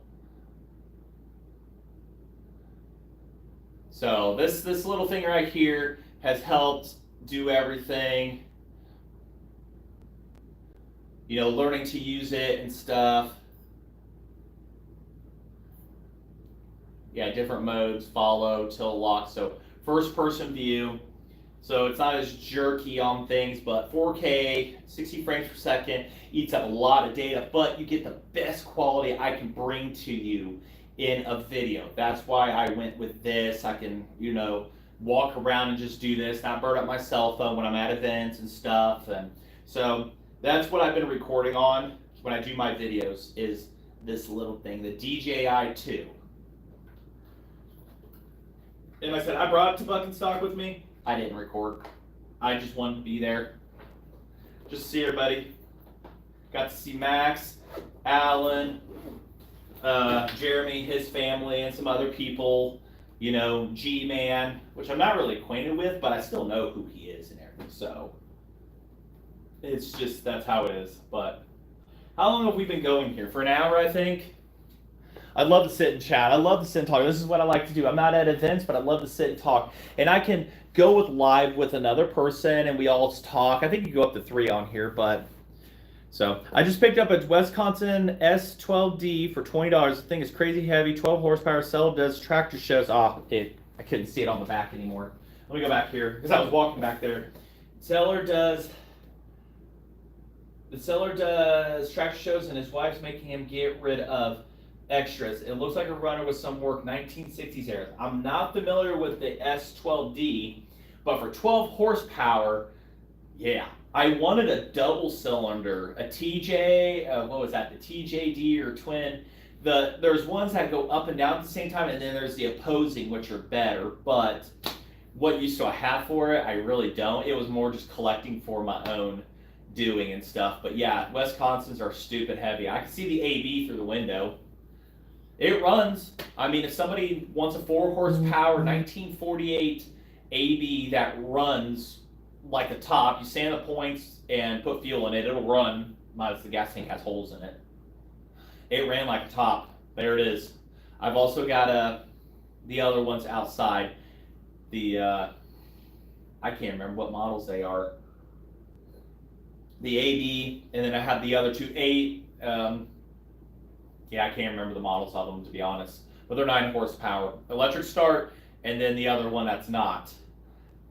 this little thing right here has helped do everything. You know, learning to use it and stuff. Yeah, different modes, follow, tilt, lock. So first person view. So it's not as jerky on things, but 4K, 60 frames per second, eats up a lot of data, but you get the best quality I can bring to you in a video. That's why I went with this. I can, you know, walk around and just do this, not burn up my cell phone when I'm at events and stuff. And so that's what I've been recording on when I do my videos, is this little thing, the DJI 2. And I said, I brought it to Buckenstock with me. I didn't record. I just wanted to be there. Just to see everybody. Got to see Max, Alan, Jeremy, his family, and some other people. You know, G-Man, which I'm not really acquainted with, but I still know who he is and everything. So it's just, that's how it is. But how long have we been going here? For an hour, I think. I'd love to sit and chat. I love to sit and talk. This is what I like to do. I'm not at events, but I love to sit and talk. And I can go with live with another person, and we all talk. I think you go up to 3 on here, but so I just picked up a Wisconsin S12D for $20. The thing is crazy heavy, 12 horsepower. Seller does tractor shows. I couldn't see it on the back anymore. Let me go back here because I was walking back there. The seller does tractor shows, and his wife's making him get rid of extras. It looks like a runner with some work, 1960s era. I'm not familiar with the S12D, but for 12 horsepower, yeah. I wanted a double cylinder, a TJ, what was that, the TJD or twin. There's ones that go up and down at the same time, and then there's the opposing, which are better, but what use do I have for it? I really don't. It was more just collecting for my own doing and stuff. But yeah, Wisconsins are stupid heavy. I can see the AB through the window. It runs. I mean, if somebody wants a 4 horsepower 1948 AB that runs like a top, you sand the points and put fuel in it, it'll run, minus the gas tank has holes in it. It ran like a top. There it is. I've also got the other ones outside. I can't remember what models they are. The AB, and then I have the other two. Yeah, I can't remember the models of them, to be honest. But they're 9 horsepower. Electric start, and then the other one that's not,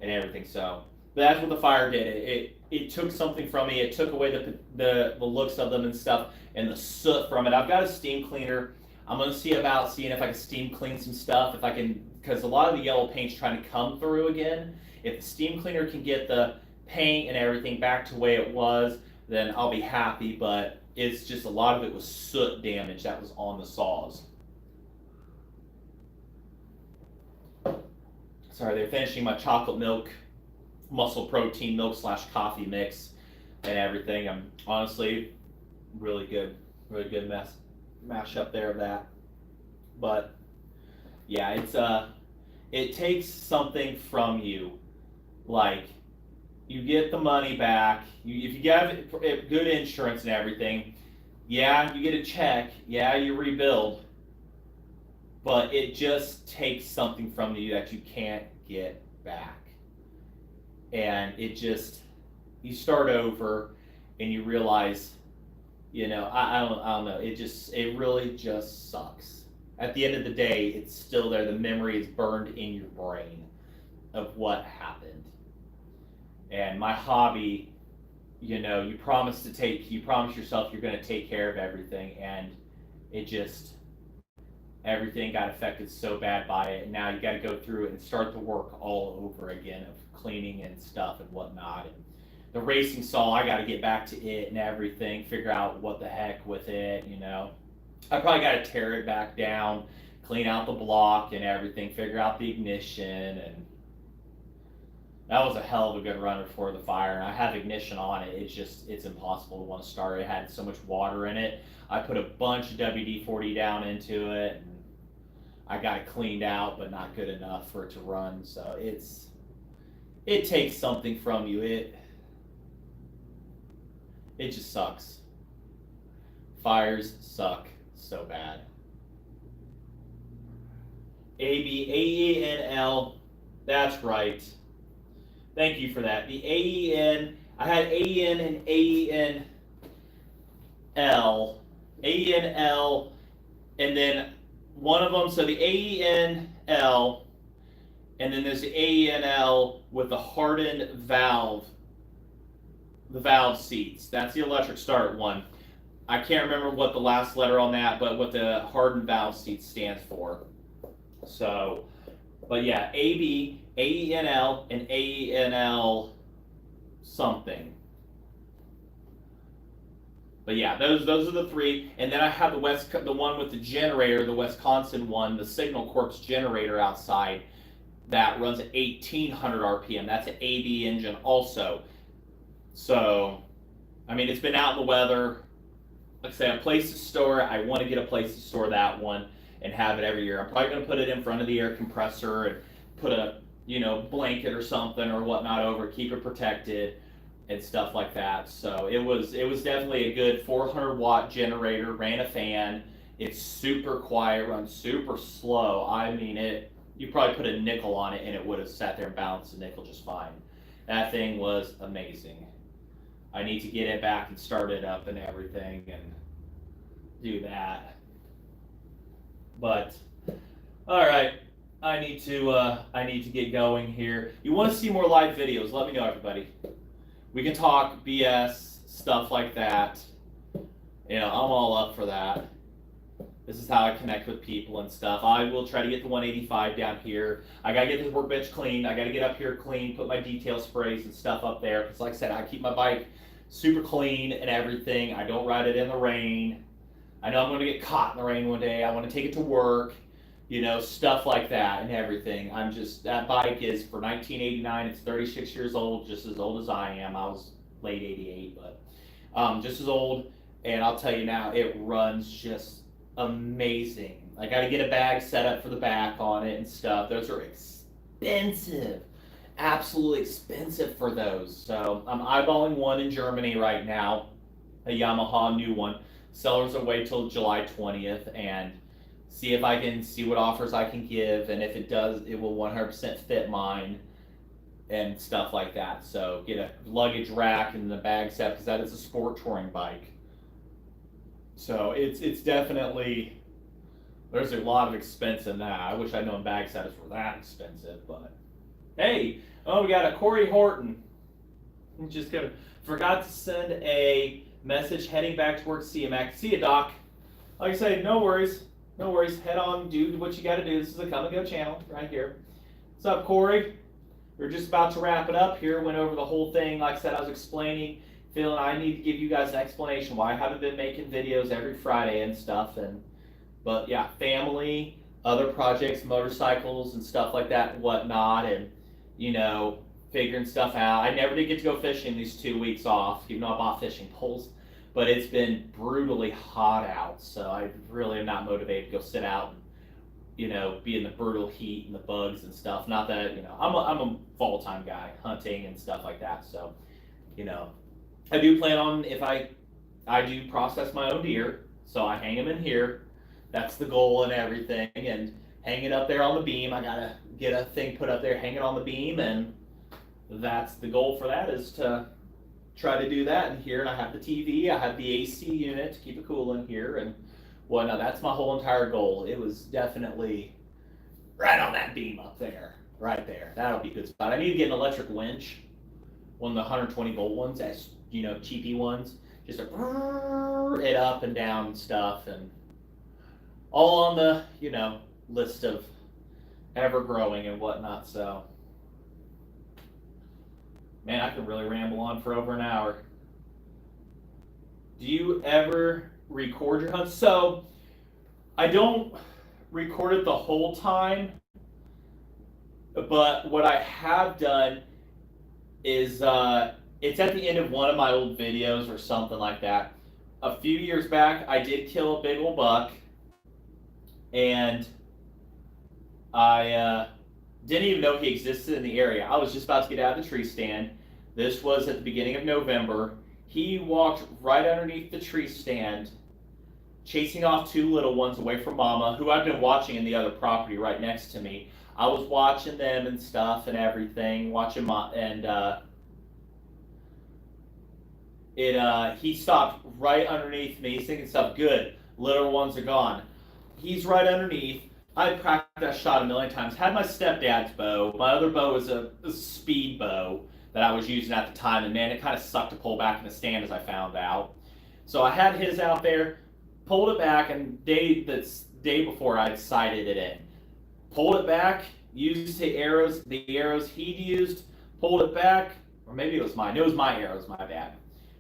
and everything. So but that's what the fire did. It took something from me. It took away the looks of them and stuff, and the soot from it. I've got a steam cleaner. I'm going to see about seeing if I can steam clean some stuff. If I can, because a lot of the yellow paint's trying to come through again. If the steam cleaner can get the paint and everything back to the way it was, then I'll be happy. But it's just a lot of it was soot damage that was on the saws. Sorry, they're finishing my chocolate milk, muscle protein milk / coffee mix and everything. I'm honestly really good mash up there of that. But yeah, it takes something from you. Like, you get the money back. If you get good insurance and everything, yeah, you get a check. Yeah, you rebuild. but it just takes something from you that you can't get back. And it just, you start over and you realize, I don't know. It really just sucks. At the end of the day, it's still there. The memory is burned in your brain of what happened. And my hobby, you promise yourself you're going to take care of everything, and it just, everything got affected so bad by it. And now you got to go through it and start the work all over again of cleaning and stuff and whatnot. And the racing saw, I got to get back to it and everything, figure out what the heck with it. I probably got to tear it back down, clean out the block and everything, figure out the ignition, and that was a hell of a good run before the fire. And I have ignition on it. It's impossible to want to start. It had so much water in it. I put a bunch of WD-40 down into it, and I got it cleaned out, but not good enough for it to run. So it takes something from you. It just sucks. Fires suck so bad. ABAENL, that's right. Thank you for that. The AEN, I had AEN and AENL, and then one of them, so the AENL, and then there's the AENL with the hardened valve, the valve seats. That's the electric start one. I can't remember what the last letter on that, but what the hardened valve seat stands for. So, but yeah, AB, AENL, and AENL something. But yeah, those are the three. And then I have the one with the generator, the Wisconsin one, the Signal Corps generator outside that runs at 1800 RPM. That's an AB engine also. So, I mean, it's been out in the weather. Like I say, a place to store it. I want to get a place to store that one and have it every year. I'm probably going to put it in front of the air compressor and put a blanket or something or whatnot over, keep it protected and stuff like that. So it was definitely a good 400 watt generator. Ran a fan. It's super quiet, runs super slow. I mean, you probably put a nickel on it and it would have sat there and balanced the nickel just fine. That thing was amazing. I need to get it back and start it up and everything and do that. But all right, I need to get going here. You want to see more live videos? Let me know, everybody. We can talk BS stuff like that. I'm all up for that. This is how I connect with people and stuff. I will try to get the 185 down here. I gotta get this workbench clean. I gotta get up here clean, put my detail sprays and stuff up there. Because like I said, I keep my bike super clean and everything. I don't ride it in the rain. I know I'm gonna get caught in the rain one day. I want to take it to work, stuff like that and everything. That bike is for 1989. It's 36 years old, just as old as I am. I was late 88, but just as old. And I'll tell you now, it runs just amazing. I got to get a bag set up for the back on it and stuff. Those are expensive, absolutely expensive for those. So I'm eyeballing one in Germany right now, a Yamaha new one. Sellers will wait till July 20th and see if I can see what offers I can give, and if it does, it will 100% fit mine and stuff like that. So get a luggage rack and the bag set, because that is a sport touring bike. So it's definitely, there's a lot of expense in that. I wish I'd known bag setters were that expensive, but hey, we got a Corey Horton. Forgot to send a message heading back to work. See you, Mac. See you, Doc. Like I say, no worries. No worries. Head on, do what you got to do. This is a come and go channel right here. What's up, Corey? We're just about to wrap it up here. Went over the whole thing. Like I said, I was explaining, feeling I need to give you guys an explanation why I haven't been making videos every Friday and stuff. But yeah, family, other projects, motorcycles and stuff like that and whatnot, and figuring stuff out. I never did get to go fishing these 2 weeks off, even though I bought fishing poles. But it's been brutally hot out, so I really am not motivated to go sit out and, be in the brutal heat and the bugs and stuff. Not that, I'm a full-time guy, hunting and stuff like that. So, I do plan on, if I do process my own deer, so I hang them in here. That's the goal and everything. And hang it up there on the beam. I gotta get a thing put up there, hang it on the beam, and that's the goal for that, is to try to do that in here. And I have the TV, I have the AC unit to keep it cool in here, and whatnot. That's my whole entire goal. It was definitely right on that beam up there, right there. That'll be a good spot. I need to get an electric winch, one of the 120 volt ones, that's, you know, cheapy ones, just to it up and down and stuff, and all on the, you know, list of ever growing and whatnot. So, man, I could really ramble on for over an hour. Do you ever record your hunts? So, I don't record it the whole time, but what I have done is it's at the end of one of my old videos or something like that. A few years back, I did kill a big old buck, and I didn't even know he existed in the area. I was just about to get out of the tree stand. This was at the beginning of November. He walked right underneath the tree stand, chasing off two little ones away from Mama, who I've been watching in the other property right next to me. I was watching them and stuff and everything, watching he stopped right underneath me. He's thinking stuff, good, little ones are gone. He's right underneath. I practiced that shot a million times. Had my stepdad's bow. My other bow was a speed bow that I was using at the time, and man, it kind of sucked to pull back in the stand, as I found out. So I had his out there, pulled it back, and the day before I'd sighted it in. Pulled it back, used the arrows he'd used, pulled it back, or maybe it was mine. It was my arrows, my bad.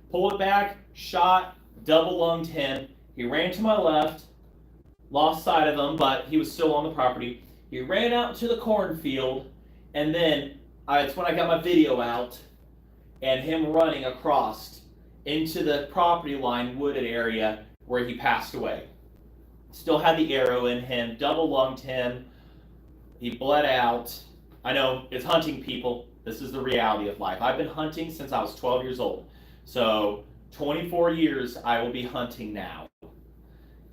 Pulled it back, shot, double lunged him. He ran to my left, lost sight of him, but he was still on the property. He ran out into the cornfield, and then it's when I got my video out, and him running across into the property line wooded area where he passed away. Still had the arrow in him, double lunged him. He bled out. I know, it's hunting, people. This is the reality of life. I've been hunting since I was 12 years old. So 24 years I will be hunting now.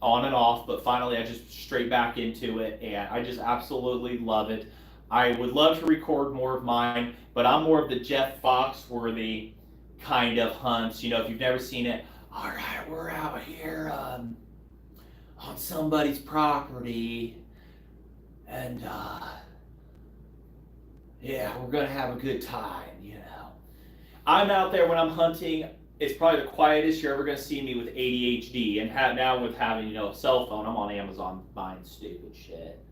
On and off, but finally I just straight back into it, and I just absolutely love it. I would love to record more of mine, but I'm more of the Jeff Foxworthy kind of hunts. You know, if you've never seen it, all right, we're out here on somebody's property, and yeah, we're gonna have a good time, you know. I'm out there when I'm hunting. It's probably the quietest you're ever going to see me with ADHD, and now with having, you know, a cell phone. I'm on Amazon buying stupid shit.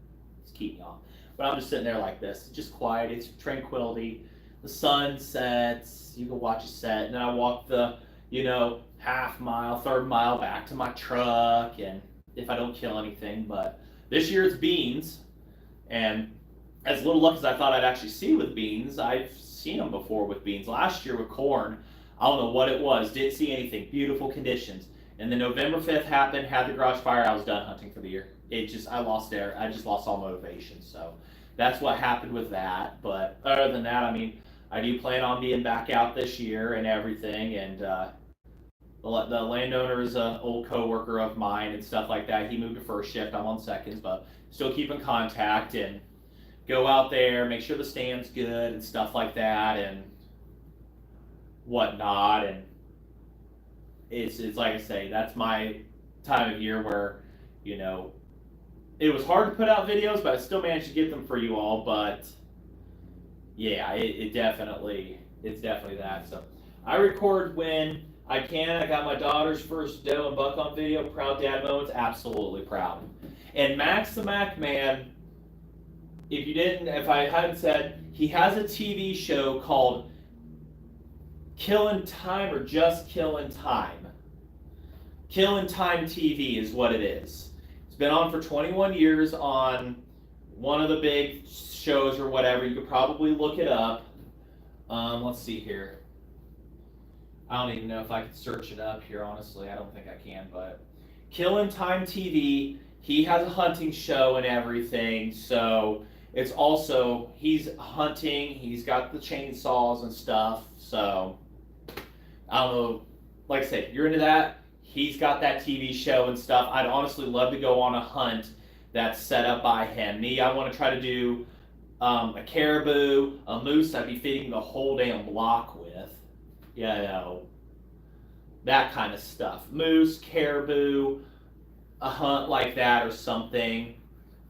It's keeping me off. But I'm just sitting there like this. It's just quiet. It's tranquility. The sun sets. You can watch it set. And then I walk the, you know, half mile, third mile back to my truck, and if I don't kill anything. But this year it's beans. And as little luck as I thought I'd actually see with beans, I've seen them before with beans. Last year with corn, I don't know what it was, didn't see anything, beautiful conditions. And then November 5th happened, had the garage fire, I was done hunting for the year. I just lost all motivation. So that's what happened with that. But other than that, I mean, I do plan on being back out this year and everything. And the landowner is an old coworker of mine and stuff like that. He moved to first shift, I'm on seconds, but still keep in contact and go out there, make sure the stand's good and stuff like that, and whatnot. And it's like I say, that's my time of year where, you know, it was hard to put out videos, but I still managed to get them for you all. But yeah, it's definitely that. So I record when I can. I got my daughter's first doe and buck on video. Proud dad moments, absolutely proud. And Max the Mac Man, if I hadn't said, he has a TV show called Killin' Time, or just Killin' Time. Killin' Time TV is what it is. It's been on for 21 years on one of the big shows or whatever. You could probably look it up. Let's see here. I don't even know if I could search it up here, honestly. I don't think I can, but Killin' Time TV, he has a hunting show and everything, so it's also, he's hunting, he's got the chainsaws and stuff, so I don't know, like I said, if you're into that, he's got that TV show and stuff. I'd honestly love to go on a hunt that's set up by him. Me, I want to try to do a caribou, a moose. I'd be feeding the whole damn block with, that kind of stuff. Moose, caribou, a hunt like that or something.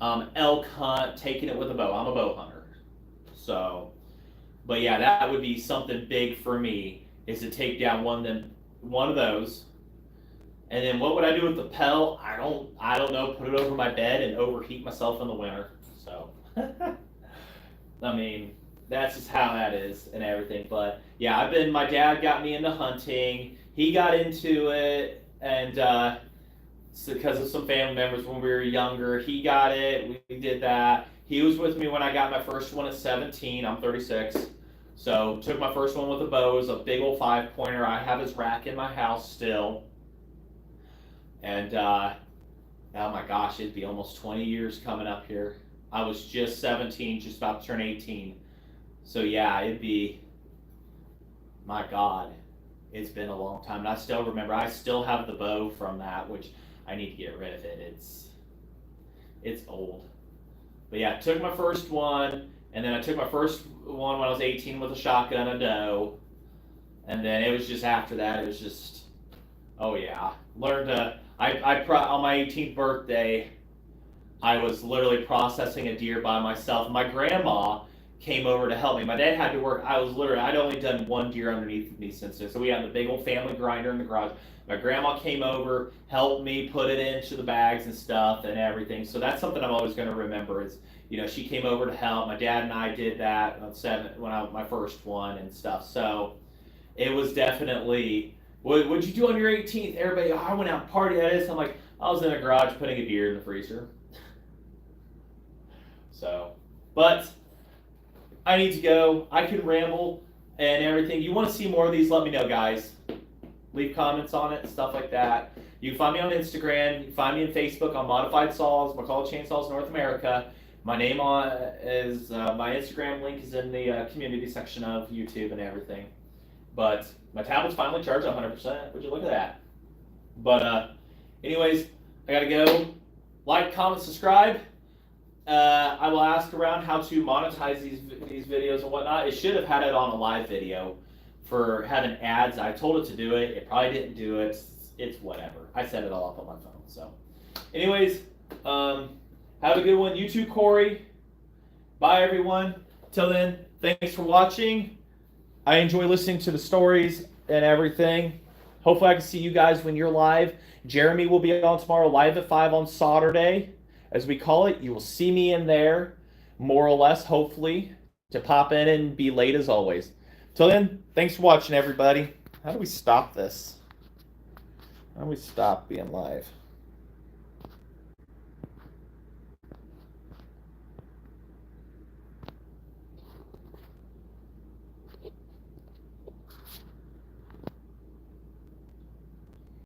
Elk hunt, taking it with a bow. I'm a bow hunter, so. But yeah, that would be something big for me, is to take down one of those. And then what would I do with the pelt? I don't know. Put it over my bed and overheat myself in the winter. So, I mean, that's just how that is and everything. But yeah, my dad got me into hunting. He got into it, and so because of some family members when we were younger, he got it. We did that. He was with me when I got my first one at 17. I'm 36. So took my first one with a bow. It was a big old 5-pointer. I have his rack in my house still. And oh my gosh, it'd be almost 20 years coming up here. I was just 17, just about to turn 18. So yeah, it'd be, my God, it's been a long time. And I still remember, I still have the bow from that, which I need to get rid of it. It's old. But yeah, took my first one. And then I took my first one when I was 18 with a shotgun, a doe. And then it was just after that, it was just, oh yeah. Learned to, on my 18th birthday, I was literally processing a deer by myself. My grandma came over to help me. My dad had to work. I'd only done one deer underneath me since then. So we had the big old family grinder in the garage. My grandma came over, helped me put it into the bags and stuff and everything. So that's something I'm always going to remember is, she came over to help. My dad and I did that on my first one and stuff. So it was definitely, what'd you do on your 18th? Everybody, I went out and partied at this. I'm like, I was in a garage putting a deer in the freezer. So, but I need to go. I can ramble and everything. You want to see more of these, let me know, guys. Leave comments on it and stuff like that. You can find me on Instagram. You can find me on Facebook on Modified Saws, McCall Chainsaws North America. My name is my Instagram link is in the community section of YouTube and everything. But my tablet's finally charged 100%. Would you look at that? But anyways, I gotta go. Like, comment, subscribe. I will ask around how to monetize these videos and whatnot. It should have had it on a live video for having ads. I told it to do it. It probably didn't do it. It's whatever. I set it all up on my phone. So, anyways, have a good one. You too, Corey. Bye, everyone. Till then, thanks for watching. I enjoy listening to the stories and everything. Hopefully I can see you guys when you're live. Jeremy will be on tomorrow live at 5 on Saturday, as we call it. You will see me in there, more or less, hopefully, to pop in and be late as always. Till then, thanks for watching, everybody. How do we stop this? How do we stop being live?